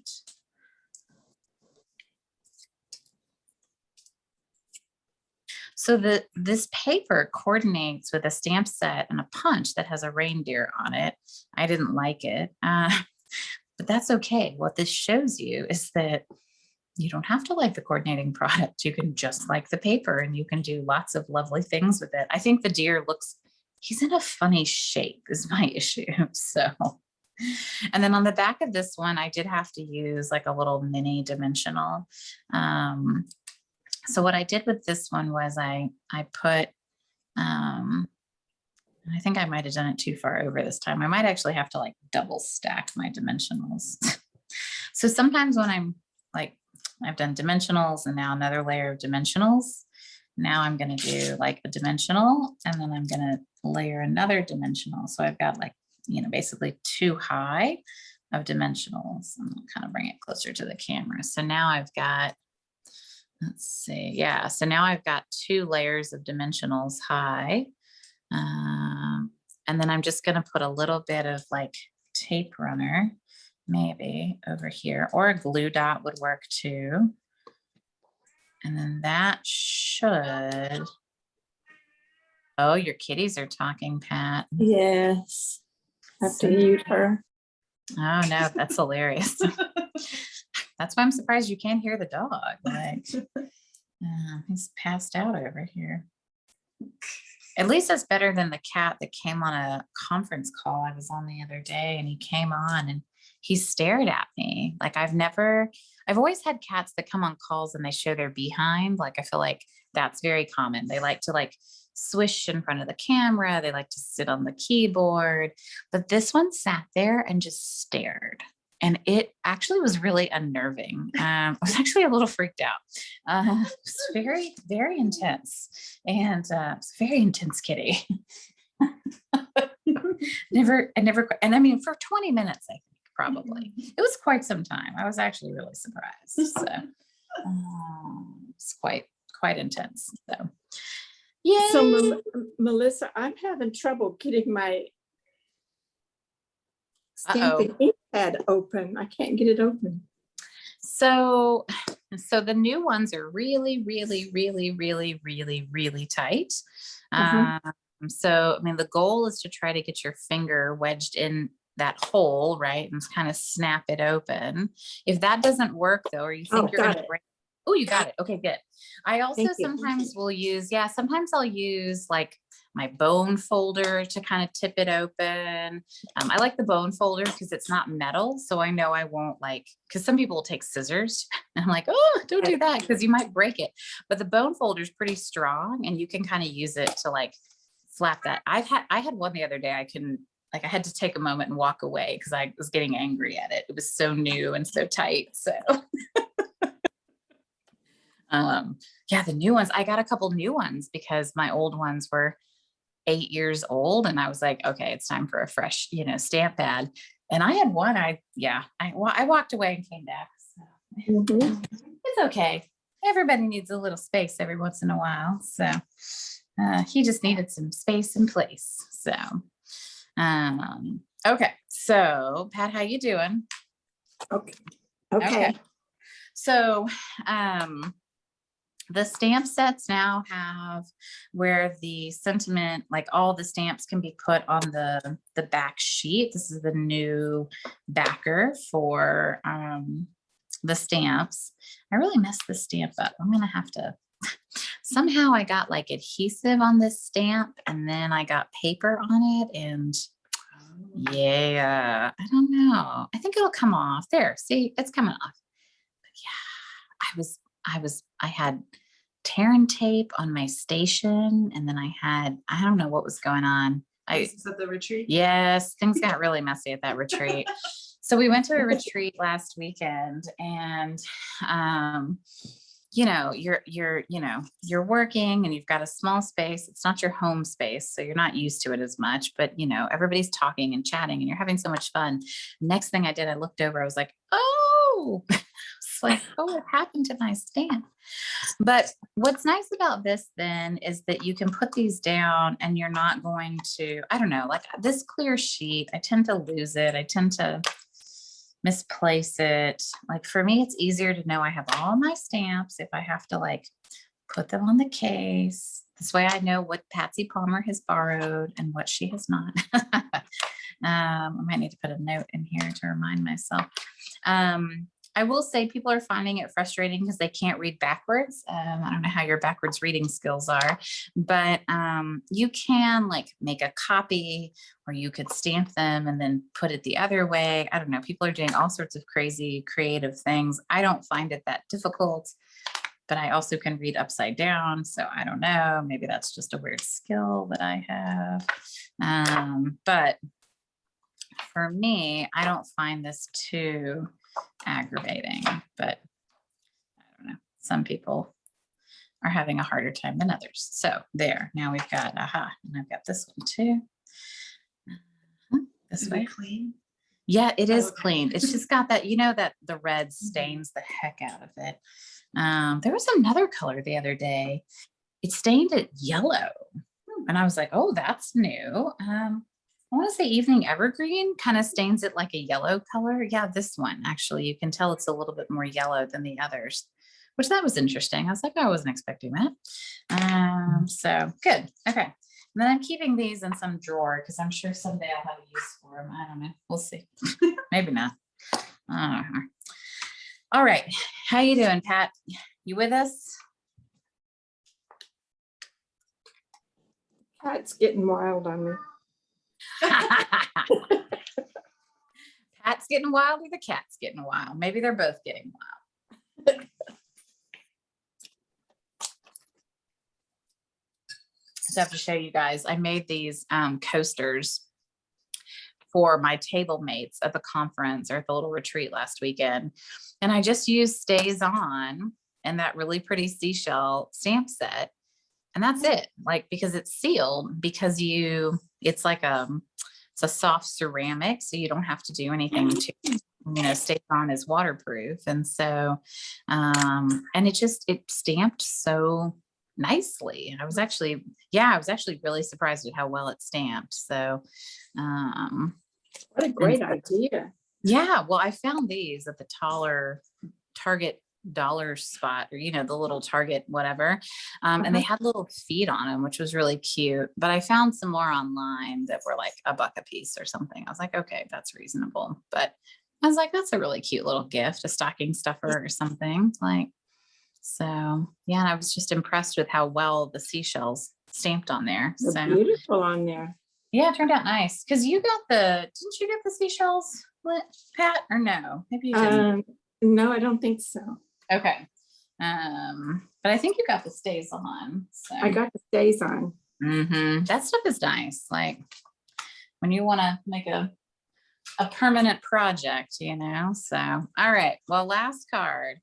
So this paper coordinates with a stamp set and a punch that has a reindeer on it. I didn't like it, but that's okay. What this shows you is that you don't have to like the coordinating product. You can just like the paper and you can do lots of lovely things with it. I think the deer looks, he's in a funny shape is my issue. So, and then on the back of this one, I did have to use like a little mini dimensional. So what I did with this one was I put, I think I might've done it too far over this time. I might actually have to like double stack my dimensionals. So sometimes when I'm like, I've done dimensionals and now another layer of dimensionals. Now I'm going to do like a dimensional and then I'm going to layer another dimensional. So I've got like, you know, basically 2 high of dimensionals. I'm going to kind of bring it closer to the camera. So now I've got let's see. Yeah. So now I've got 2 layers of dimensionals high. And then I'm just going to put a little bit of like tape runner, maybe over here, or a glue dot would work too. And then that should, oh, your kitties are talking, Pat. Yes. I have to mute her. Oh no, that's hilarious. That's why I'm surprised you can't hear the dog. Like, he's passed out over here. At least that's better than the cat that came on a conference call I was on the other day, and he came on and he stared at me. Like I've always had cats that come on calls and they show their behind. Like I feel like that's very common. They like to like swish in front of the camera. They like to sit on the keyboard, but this one sat there and just stared. And it actually was really unnerving. I was actually a little freaked out. It was very, very intense. And it's a very intense kitty. And I mean, for 20 minutes, I think probably. It was quite some time. I was actually really surprised. So it's quite intense. So, yay. So Melissa, I'm having trouble getting my stamping ink pad open. I can't get it open. So the new ones are really, really, really, really, really, really tight. So, I mean, the goal is to try to get your finger wedged in that hole, right? And kind of snap it open. If that doesn't work though, or you think you're going to break. Oh, you got it. Okay, good. I also sometimes will use, sometimes I'll use like my bone folder to kind of tip it open. I like the bone folder because it's not metal. So I know I won't because some people will take scissors and I'm like, oh, don't do that because you might break it. But the bone folder is pretty strong and you can kind of use it to like flap that. I had one the other day. I had to take a moment and walk away because I was getting angry at it. It was so new and so tight. So the new ones, I got a couple new ones because my old ones were 8 years old. And I was like, okay, it's time for a fresh, stamp pad. And I had one, I walked away and came back. So it's okay. Everybody needs a little space every once in a while. So he just needed some space and place. So, okay. So Pat, how you doing? Okay. So, the stamp sets now have where the sentiment, like all the stamps can be put on the back sheet. This is the new backer for the stamps. I really messed the stamp up. I'm going to have to, somehow I got like adhesive on this stamp and then I got paper on it and I don't know. I think it'll come off. There, see, it's coming off. But I had tearing tape on my station and then I don't know what was going on. Is that the retreat? Yes, things got really messy at that retreat. So we went to a retreat last weekend and you're working and you've got a small space. It's not your home space, so you're not used to it as much, but everybody's talking and chatting and you're having so much fun. Next thing I did, I looked over, I was like, oh, it's like, oh, what happened to my stamp? But what's nice about this then is that you can put these down and you're not going to, I don't know, like this clear sheet, I tend to lose it. I tend to misplace it. Like for me, it's easier to know I have all my stamps if I have to like put them on the case. This way I know what Patsy Palmer has borrowed and what she has not. I might need to put a note in here to remind myself. I will say people are finding it frustrating because they can't read backwards. I don't know how your backwards reading skills are, but you can like make a copy or you could stamp them and then put it the other way. I don't know. People are doing all sorts of crazy creative things. I don't find it that difficult, but I also can read upside down. So I don't know. Maybe that's just a weird skill that I have. But for me, I don't find this too aggravating, but I don't know. Some people are having a harder time than others. So there, now we've got, and I've got this one too. This way. Clean? Yeah, it is clean. It's just got that, that the red stains the heck out of it. There was another color the other day. It stained it yellow. And I was like, oh, that's new. I want to say evening evergreen kind of stains it like a yellow color. Yeah, this one actually, you can tell it's a little bit more yellow than the others, which that was interesting. I was like, I wasn't expecting that. So good. Okay. And then I'm keeping these in some drawer because I'm sure someday I'll have a use for them. I don't know. We'll see. Maybe not. All right. How you doing, Pat? You with us? Pat's getting wild on me. Pat's getting wild or the cat's getting wild. Maybe they're both getting wild. So I have to show you guys, I made these coasters for my table mates at the conference or at the little retreat last weekend. And I just used Stays On and that really pretty seashell stamp set. And that's it, like, because it's sealed, because it's like it's a soft ceramic, so you don't have to do anything to, Stays On is waterproof. And so, and it stamped so nicely. I was actually really surprised at how well it stamped. So, What a great idea. yeah, well, I found these at the taller Target dollar spot, or the little Target whatever, and they had little feet on them, which was really cute. But I found some more online that were like $1 a piece or something. I was like, okay, that's reasonable. But I was like, that's a really cute little gift, a stocking stuffer or something like. So yeah, and I was just impressed with how well the seashells stamped on there. They're So beautiful on there. yeah, it turned out nice. Because didn't you get the seashells, Pat, or no? Maybe you didn't. No, I don't think so. Okay. But I think you got the Stays On. So. I got the Stays On. That stuff is nice. Like when you want to make a permanent project, So, all right. Well, last card.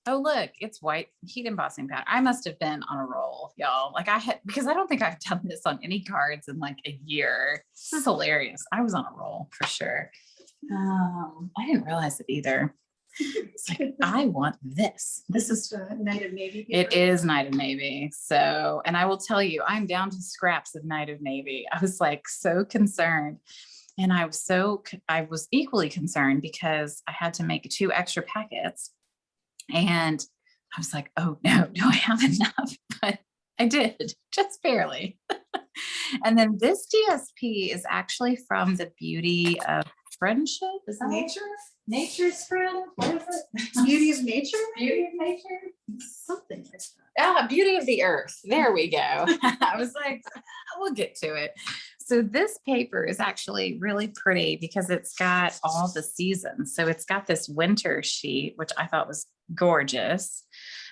Oh, look, it's white heat embossing powder. I must have been on a roll, y'all. Like because I don't think I've done this on any cards in like a year. This is hilarious. I was on a roll for sure. I didn't realize it either. It's like, I want this. This is Night of Navy. It is Night of Navy. So, and I will tell you, I'm down to scraps of Night of Navy. I was like so concerned. And I was equally concerned because I had to make 2 extra packets. And I was like, oh no, do I have enough? But I did, just barely. And then this DSP is actually from the Beauty of Friendship. Is that Nature's Friend? What is it? Beauty of Nature? Beauty of Nature? Something like that. Beauty of the Earth. There we go. I was like, we'll get to it. So this paper is actually really pretty because it's got all the seasons. So it's got this winter sheet, which I thought was gorgeous.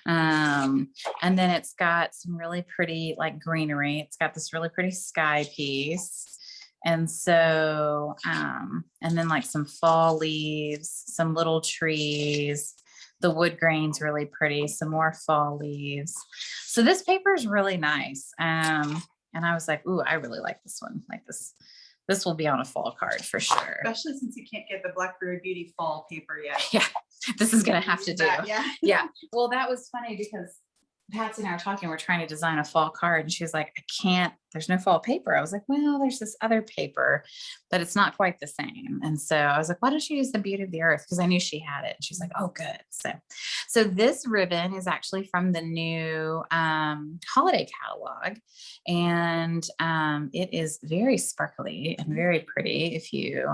And then it's got some really pretty like greenery. It's got this really pretty sky piece. And so, and then like some fall leaves, some little trees, the wood grain's really pretty, some more fall leaves. So this paper is really nice. And I was like, ooh, I really like this one. Like this will be on a fall card for sure. Especially since you can't get the Blackberry Beauty fall paper yet. Yeah, this is going to have to do. Yeah. Yeah. Well, that was funny because Patsy and I were talking, we're trying to design a fall card and she's like, I can't, there's no fall paper. I was like, well, there's this other paper, but it's not quite the same. And so I was like, why don't you use the Beauty of the Earth? Because I knew she had it. And she's like, oh, good. So this ribbon is actually from the new holiday catalog. And it is very sparkly and very pretty if you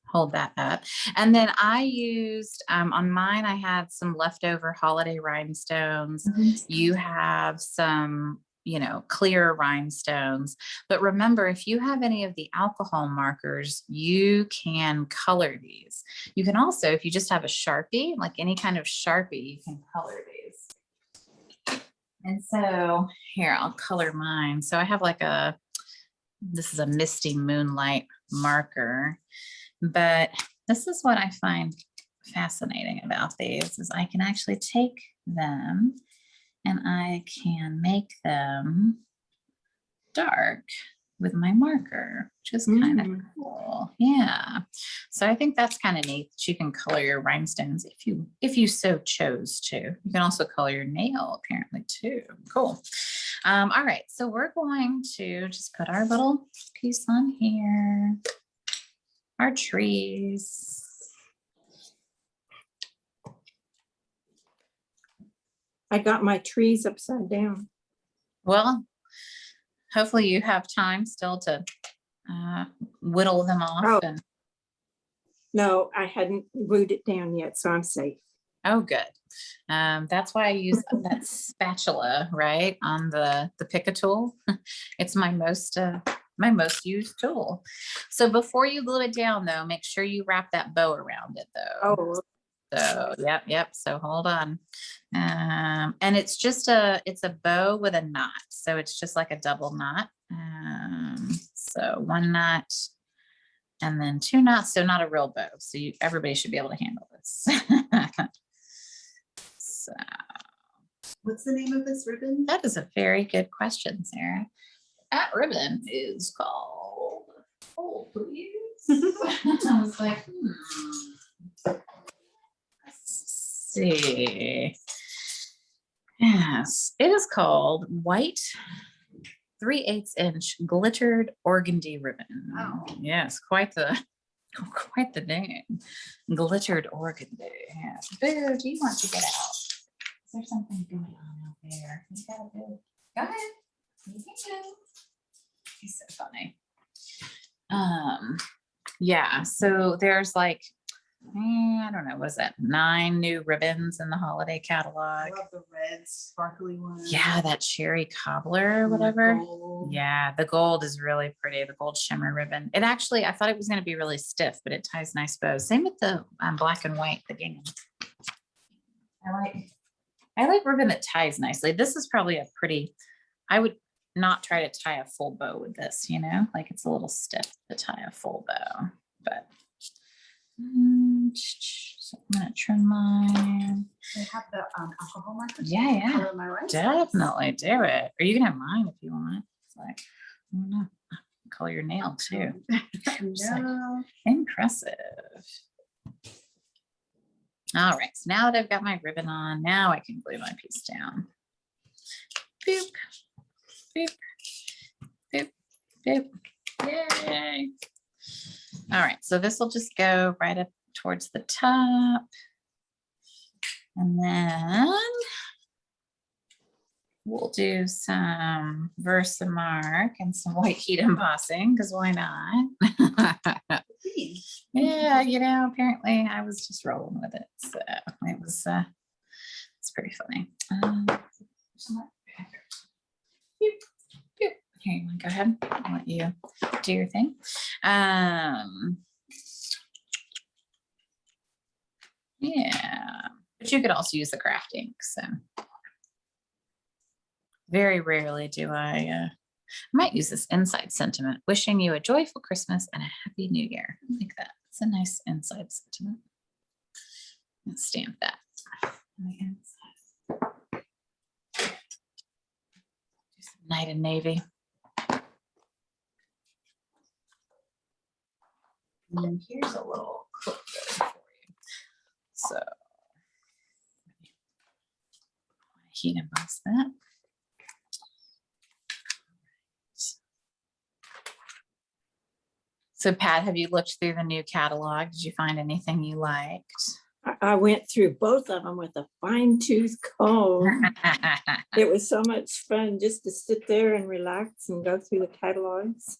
hold that up. And then I used, on mine, I had some leftover holiday rhinestones. You have some, clear rhinestones. But remember, if you have any of the alcohol markers, you can color these. You can also, if you just have a Sharpie, like any kind of Sharpie, you can color these. And so here, I'll color mine. So I have like this is a Misty Moonlight marker. But this is what I find fascinating about these is I can actually take them and I can make them dark with my marker, which is kind of Mm. cool. Yeah. So I think that's kind of neat that you can color your rhinestones if you so chose to. You can also color your nail apparently too. Cool. All right. So we're going to just put our little piece on here. Our trees. I got my trees upside down. Well, hopefully you have time still to whittle them off. Oh. And No, I hadn't glued it down yet, so I'm safe. oh, good. That's why I use that spatula, right, on the Pica tool. It's my most used tool. So before you glue it down, though, make sure you wrap that bow around it, though. Oh, So yep. So hold on. And it's a bow with a knot. So it's just like a double knot. So one knot and then two knots. So not a real bow. So everybody should be able to handle this. So What's the name of this ribbon? that is a very good question, Sarah. That ribbon is called, oh, please. I was like, let's see. Yes, it is called White 3/8 inch glittered organdy ribbon. Wow. Yes, quite the name. Glittered organdy. Yes. Boo, do you want to get out? Is there something going on out there? You gotta go. Go ahead. You can go. He's so funny. Yeah, so there's like, I don't know, was that 9 new ribbons in the holiday I catalog? love the red sparkly one. Yeah, that cherry cobbler or And the whatever. gold. Yeah, the gold is really pretty, the gold shimmer ribbon. It actually, I thought it was going to be really stiff, but it ties nice bows. Same with the black and white, the gingham. I like ribbon that ties nicely. This is probably a pretty, I would not try to tie a full bow with this, like it's a little stiff to tie a full bow, but so I'm gonna trim mine. They have the alcohol markers. Yeah. Color my rice. Definitely do it. Or you can have mine if you want. It's like, I don't know, color your nail too. Just like, No. impressive. All right, so now that I've got my ribbon on, now I can glue my piece down. Boop, boop, boop, boop. Yay. All right, so this will just go right up towards the top. And then we'll do some Versamark and some white heat embossing, because why not? Yeah, apparently I was just rolling with it. So it was it's pretty funny. Here, you want to go ahead? I'll let you do your thing. Yeah, but you could also use the craft ink. So very rarely do I might use this inside sentiment, wishing you a joyful Christmas and a happy new year. I like that. It's a nice inside sentiment. Let's stamp that on the inside. Do some knight and navy. And then here's a little clip for you. So heat emboss that. So Pat, have you looked through the new catalog? Did you find anything you liked? I went through both of them with a fine tooth comb. It was so much fun just to sit there and relax and go through the catalogs.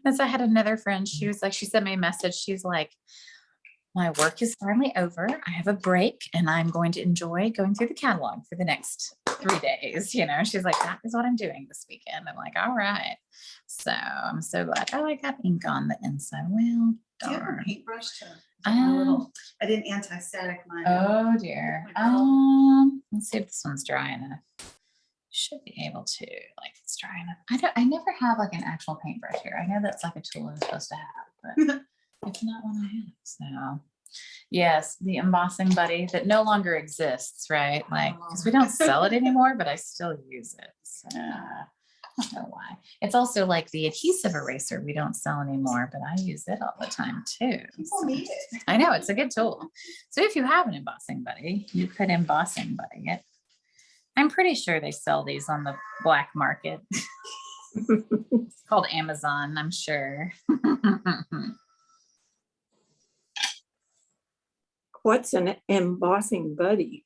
As I had another friend, she sent me a message. She's like, my work is finally over. I have a break and I'm going to enjoy going through the catalog for the next 3 days. She's like, that is what I'm doing this weekend. I'm like, all right. So I'm so glad. Oh, I got ink on the inside. Well, Do you have a darn. paintbrush to Um, I did anti-static mine. Oh dear. Let's see if this one's dry enough. Should be able to, like, it's dry enough. I never have like an actual paintbrush here. I know that's like a tool I'm supposed to have, but it's not one I have. So yes, the embossing buddy that no longer exists, right? Like, because we don't sell it anymore, but I still use it. So don't know why. It's also like the adhesive eraser we don't sell anymore, but I use it all the time too. People need it. I know it's a good tool. So if you have an embossing buddy, you could embossing buddy it. I'm pretty sure they sell these on the black market. It's called Amazon, I'm sure. What's an embossing buddy?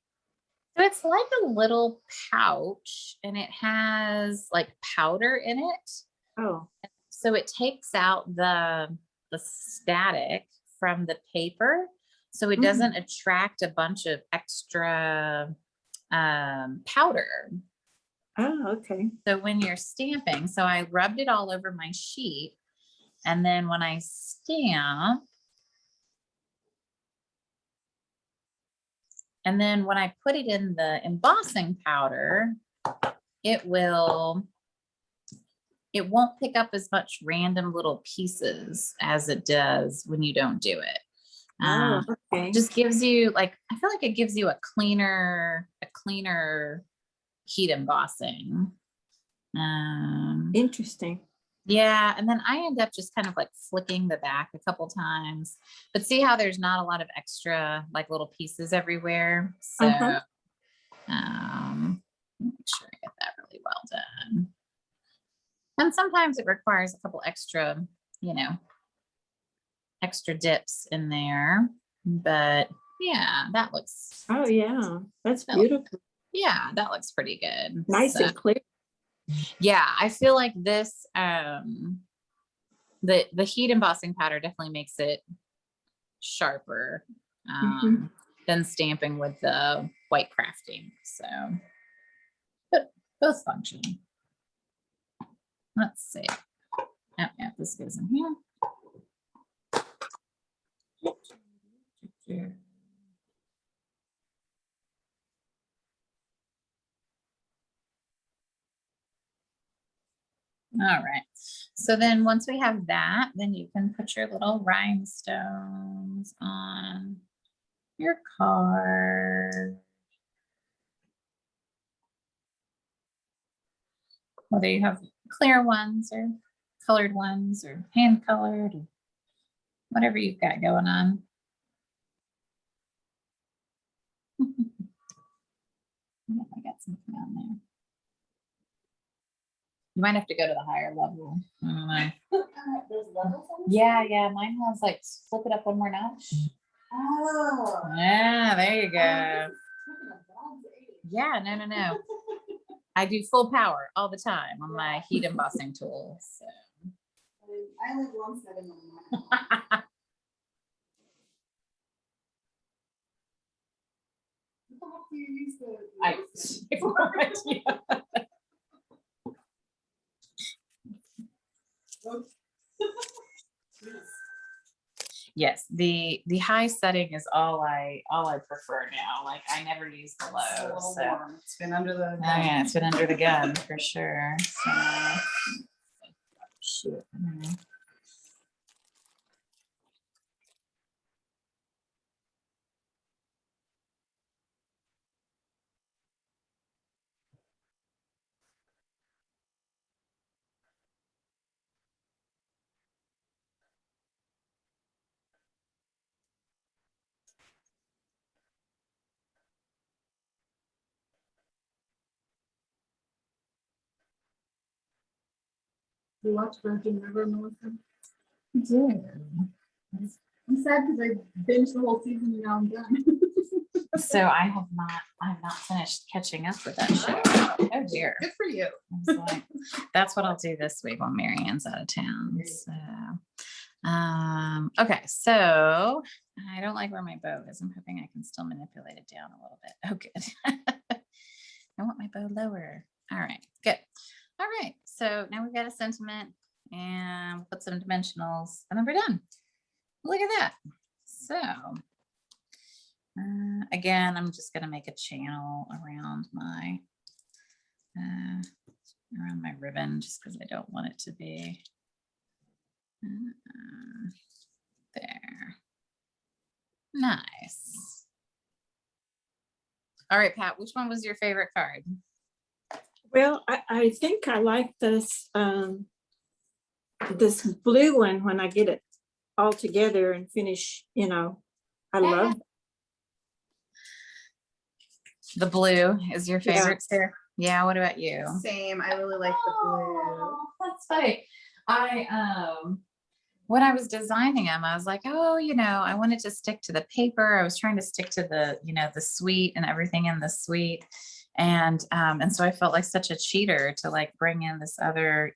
So it's like a little pouch and it has like powder in it. Oh, So it takes out the static from the paper. So it doesn't attract a bunch of extra powder. oh, okay. So when you're stamping, so I rubbed it all over my sheet. And then when I stamp, and then when I put it in the embossing powder, it won't pick up as much random little pieces as it does when you don't do it. Oh, okay. Just gives you like, I feel like it gives you a cleaner heat embossing. Interesting. Yeah, and then I end up just kind of like flicking the back a couple times, but see how there's not a lot of extra like little pieces everywhere. So make sure I get that really well done. And sometimes it requires a couple extra, extra dips in there, but yeah, that looks, Oh, yeah. That's beautiful. yeah, that looks pretty good. Nice So, and clear. yeah, I feel like this, the heat embossing powder definitely makes it sharper than stamping with the white crafting. So, but both function. Let's see. Oh, yeah, this goes in here. All right. So then once we have that, then you can put your little rhinestones on your card. Whether you have clear ones or colored ones or hand colored, or whatever you've got going on. I got something on there. You might have to go to the higher level. I don't know. There's levels on this? Yeah, mine has like flip it up one more notch. Oh. Yeah, there you go. Yeah, no. I do full power all the time on my heat embossing tool. So. I live 170. I have no idea. Yes, the high setting is all I prefer now. Like I never use the low. So It's been under the. oh yeah, it's been under the gun for sure. So shoot. You watch Virgin River, Melissa? Yeah. I'm sad because I binged the whole season and now I'm done. So I have not finished catching up with that show. Oh dear. Good for you. I was like, that's what I'll do this week while Marianne's out of town. So okay, so I don't like where my bow is. I'm hoping I can still manipulate it down a little bit. Oh good. I want my bow lower. All right, good. All right, so now we've got a sentiment and we'll put some dimensionals and then we're done. Look at that. So again, I'm just going to make a channel around my ribbon just because I don't want it to be there. Nice. All right, Pat, which one was your favorite card? Well, I think I like this, this blue one when I get it all together and finish, I love, The blue is your Yeah. favorite, Sarah? Yeah, what about you? Same. I really like the blue. Oh, that's funny. When I was designing them, I was like, oh, I wanted to stick to the paper. I was trying to stick to the, the suite and everything in the suite. And so I felt like such a cheater to like bring in this other,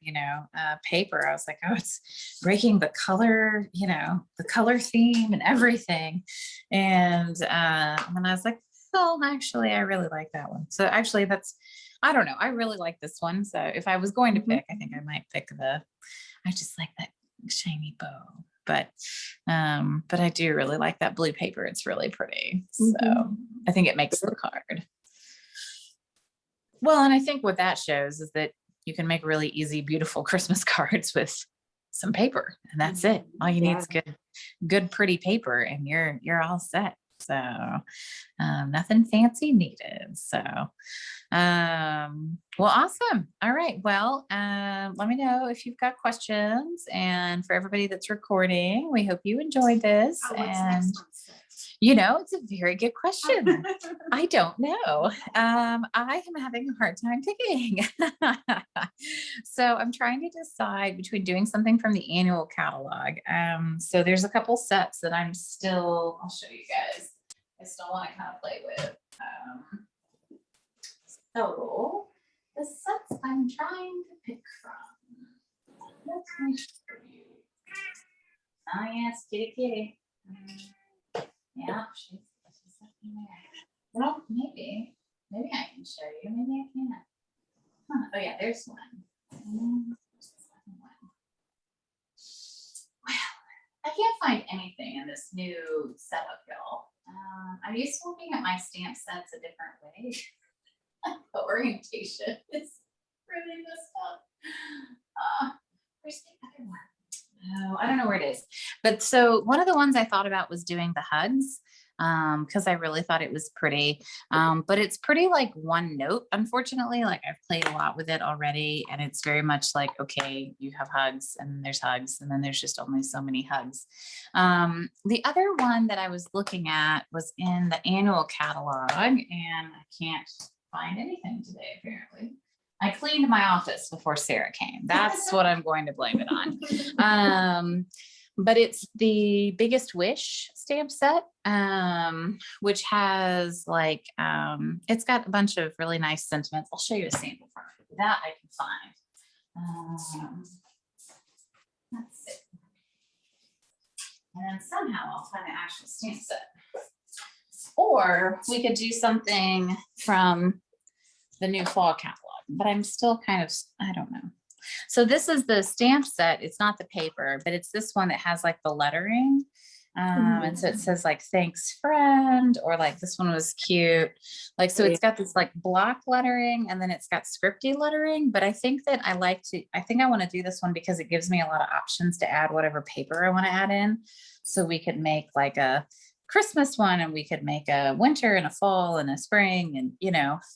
paper. I was like, oh, it's breaking the color, the color theme and everything. And then I was like, well, actually, I really like that one. So actually I don't know. I really like this one. So if I was going to Mhm. pick, I think I might pick I just like that shiny bow. But I do really like that blue paper. It's really pretty. So Mhm. I think it makes the card. Well, and I think what that shows is that you can make really easy, beautiful Christmas cards with some paper, and that's it. All you need is good, pretty paper, and you're all set. So nothing fancy needed. So well, awesome. All right. Well, let me know if you've got questions. And for everybody that's recording, we hope you enjoyed this. Oh, what's And next month's set? it's a very good question. I don't know. I am having a hard time picking. So I'm trying to decide between doing something from the annual catalog. So there's a couple sets that I'll show you guys. I still want to kind of play with. So the sets I'm trying to pick from. Let's make sure you. Oh yes, kitty. Yeah, she's definitely there. Well, maybe I can show you. Maybe I can't. Huh. Oh yeah, there's one. There's the second one. Well, I can't find anything in this new setup, y'all. I'm used to looking at my stamp sets a different way. The orientation is really messed up. Where's the other one? Oh, I don't know where it is. But so one of the ones I thought about was doing the hugs because I really thought it was pretty. But it's pretty like one note, unfortunately. Like I've played a lot with it already, and it's very much like, okay, you have hugs and there's hugs, and then there's just only so many hugs. The other one that I was looking at was in the annual catalog, and I can't find anything today, apparently. I cleaned my office before Sarah came. That's what I'm going to blame it on. But it's the Biggest Wish stamp set, which has like, it's got a bunch of really nice sentiments. I'll show you a sample from it. That I can find. Let's see. And then somehow I'll find an actual stamp set. Or we could do something from the new fall catalog, but I'm still kind of, I don't know. So this is the stamp set. It's not the paper, but it's this one that has like the lettering. And so it says like, thanks friend, or like this one was cute. Like, so it's got this like block lettering, and then it's got scripty lettering, but I think I want to do this one because it gives me a lot of options to add whatever paper I want to add in. So we could make like a Christmas one, and we could make a winter and a fall and a spring. And,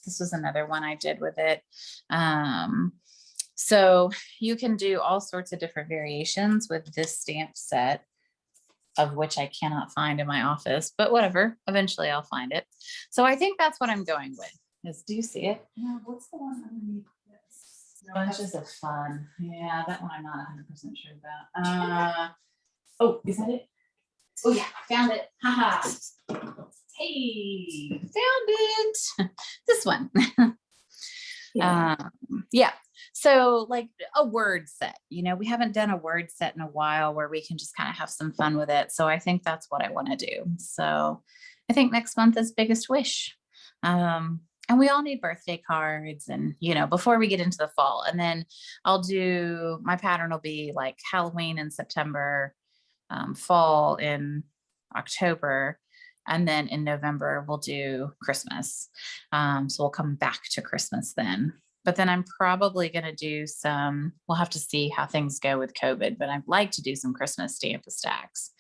this was another one I did with it. So you can do all sorts of different variations with this stamp set, of which I cannot find in my office, but whatever, eventually I'll find it. So I think that's what I'm going with. Do you see it? No, what's the one underneath this? Bunches of fun. Yeah, that one I'm not 100% sure about. Oh, is that it? Oh yeah, found it. Haha. Hey, found it. This one. Yeah. So like a word set, we haven't done a word set in a while where we can just kind of have some fun with it. So I think that's what I want to do. So I think next month is Biggest Wish. And we all need birthday cards, and, before we get into the fall. And then my pattern will be like Halloween in September, fall in October, and then in November we'll do Christmas. So we'll come back to Christmas then. But then I'm probably going to do we'll have to see how things go with COVID, but I'd like to do some Christmas stamp stacks.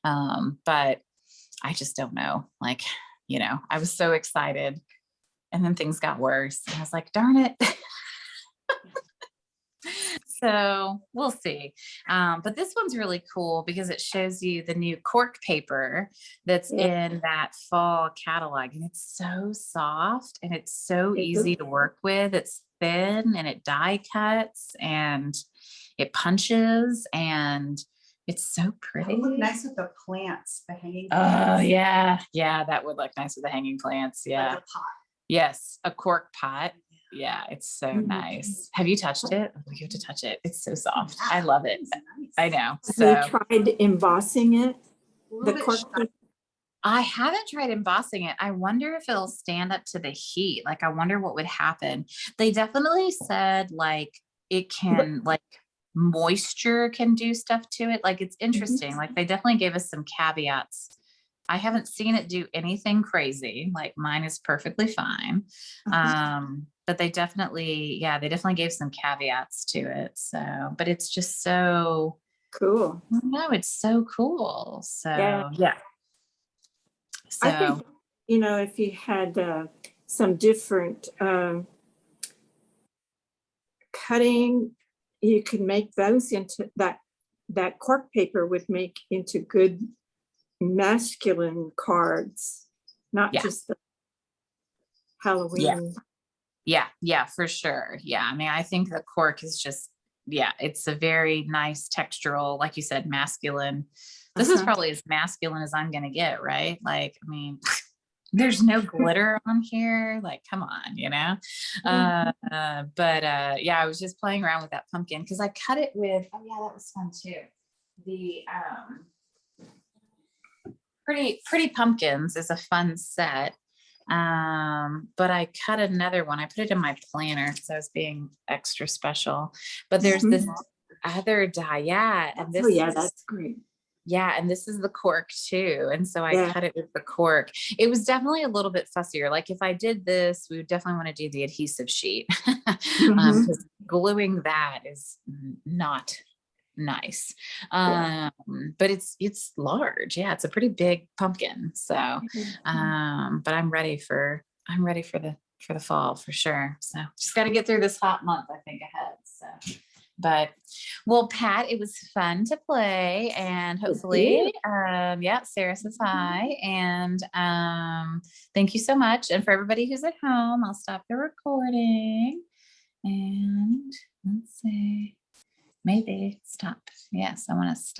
But I just don't know. Like, I was so excited, and then things got worse. And I was like, darn it. So we'll see. But this one's really cool because it shows you the new cork paper that's Yeah. in that fall catalog. And it's so soft and it's so Is easy it? to work with. It's thin and it die cuts and it punches and it's so It would pretty. look nice with the plants, the hanging Oh, plants. yeah. Yeah, that would look nice with the hanging plants. Yeah. Like a pot. Yes, a cork pot. Yeah, it's so Mhm. nice. Have you touched it? Oh, you have to touch it. It's so soft. I Yeah, love it. it's nice. I know. Have you So tried embossing it? A The little bit cork shy. paper? I haven't tried embossing it. I wonder if it'll stand up to the heat. Like, I wonder what would happen. They definitely said like it can like moisture can do stuff to it. Like it's interesting. Like they definitely gave us some caveats. I haven't seen it do anything crazy. Like mine is perfectly fine. But they definitely gave some caveats to it. So, but it's just so Cool. no, it's so cool. So Yeah. yeah. I So think, if you had some different cutting, you could make those into that cork paper would make into good masculine cards, not Yeah. just the Halloween. Yeah, for sure. Yeah. I mean, I think the cork is just, it's a very nice textural, like you said, masculine. This is probably as masculine as I'm going to get, right? Like, I mean, there's no glitter on here. Like, come on, but I was just playing around with that pumpkin because I cut it with, oh yeah, that was fun too. The Pretty Pumpkins is a fun set. But I cut another one. I put it in my planner because I was being extra special. But there's this other die, and this Oh yeah, that's great. and this is the cork too. And so I Yeah. cut it with the cork. It was definitely a little bit fussier. Like if I did this, we would definitely want to do the adhesive sheet. Because gluing that is not nice. But it's large. Yeah, it's a pretty big pumpkin. So but I'm ready for the fall for sure. So just got to get through this hot month, I think, ahead. So but well, Pat, it was fun to play and hopefully Sarah says hi and thank you so much. And for everybody who's at home, I'll stop the recording and let's see. Maybe stop. Yes, I want to stop.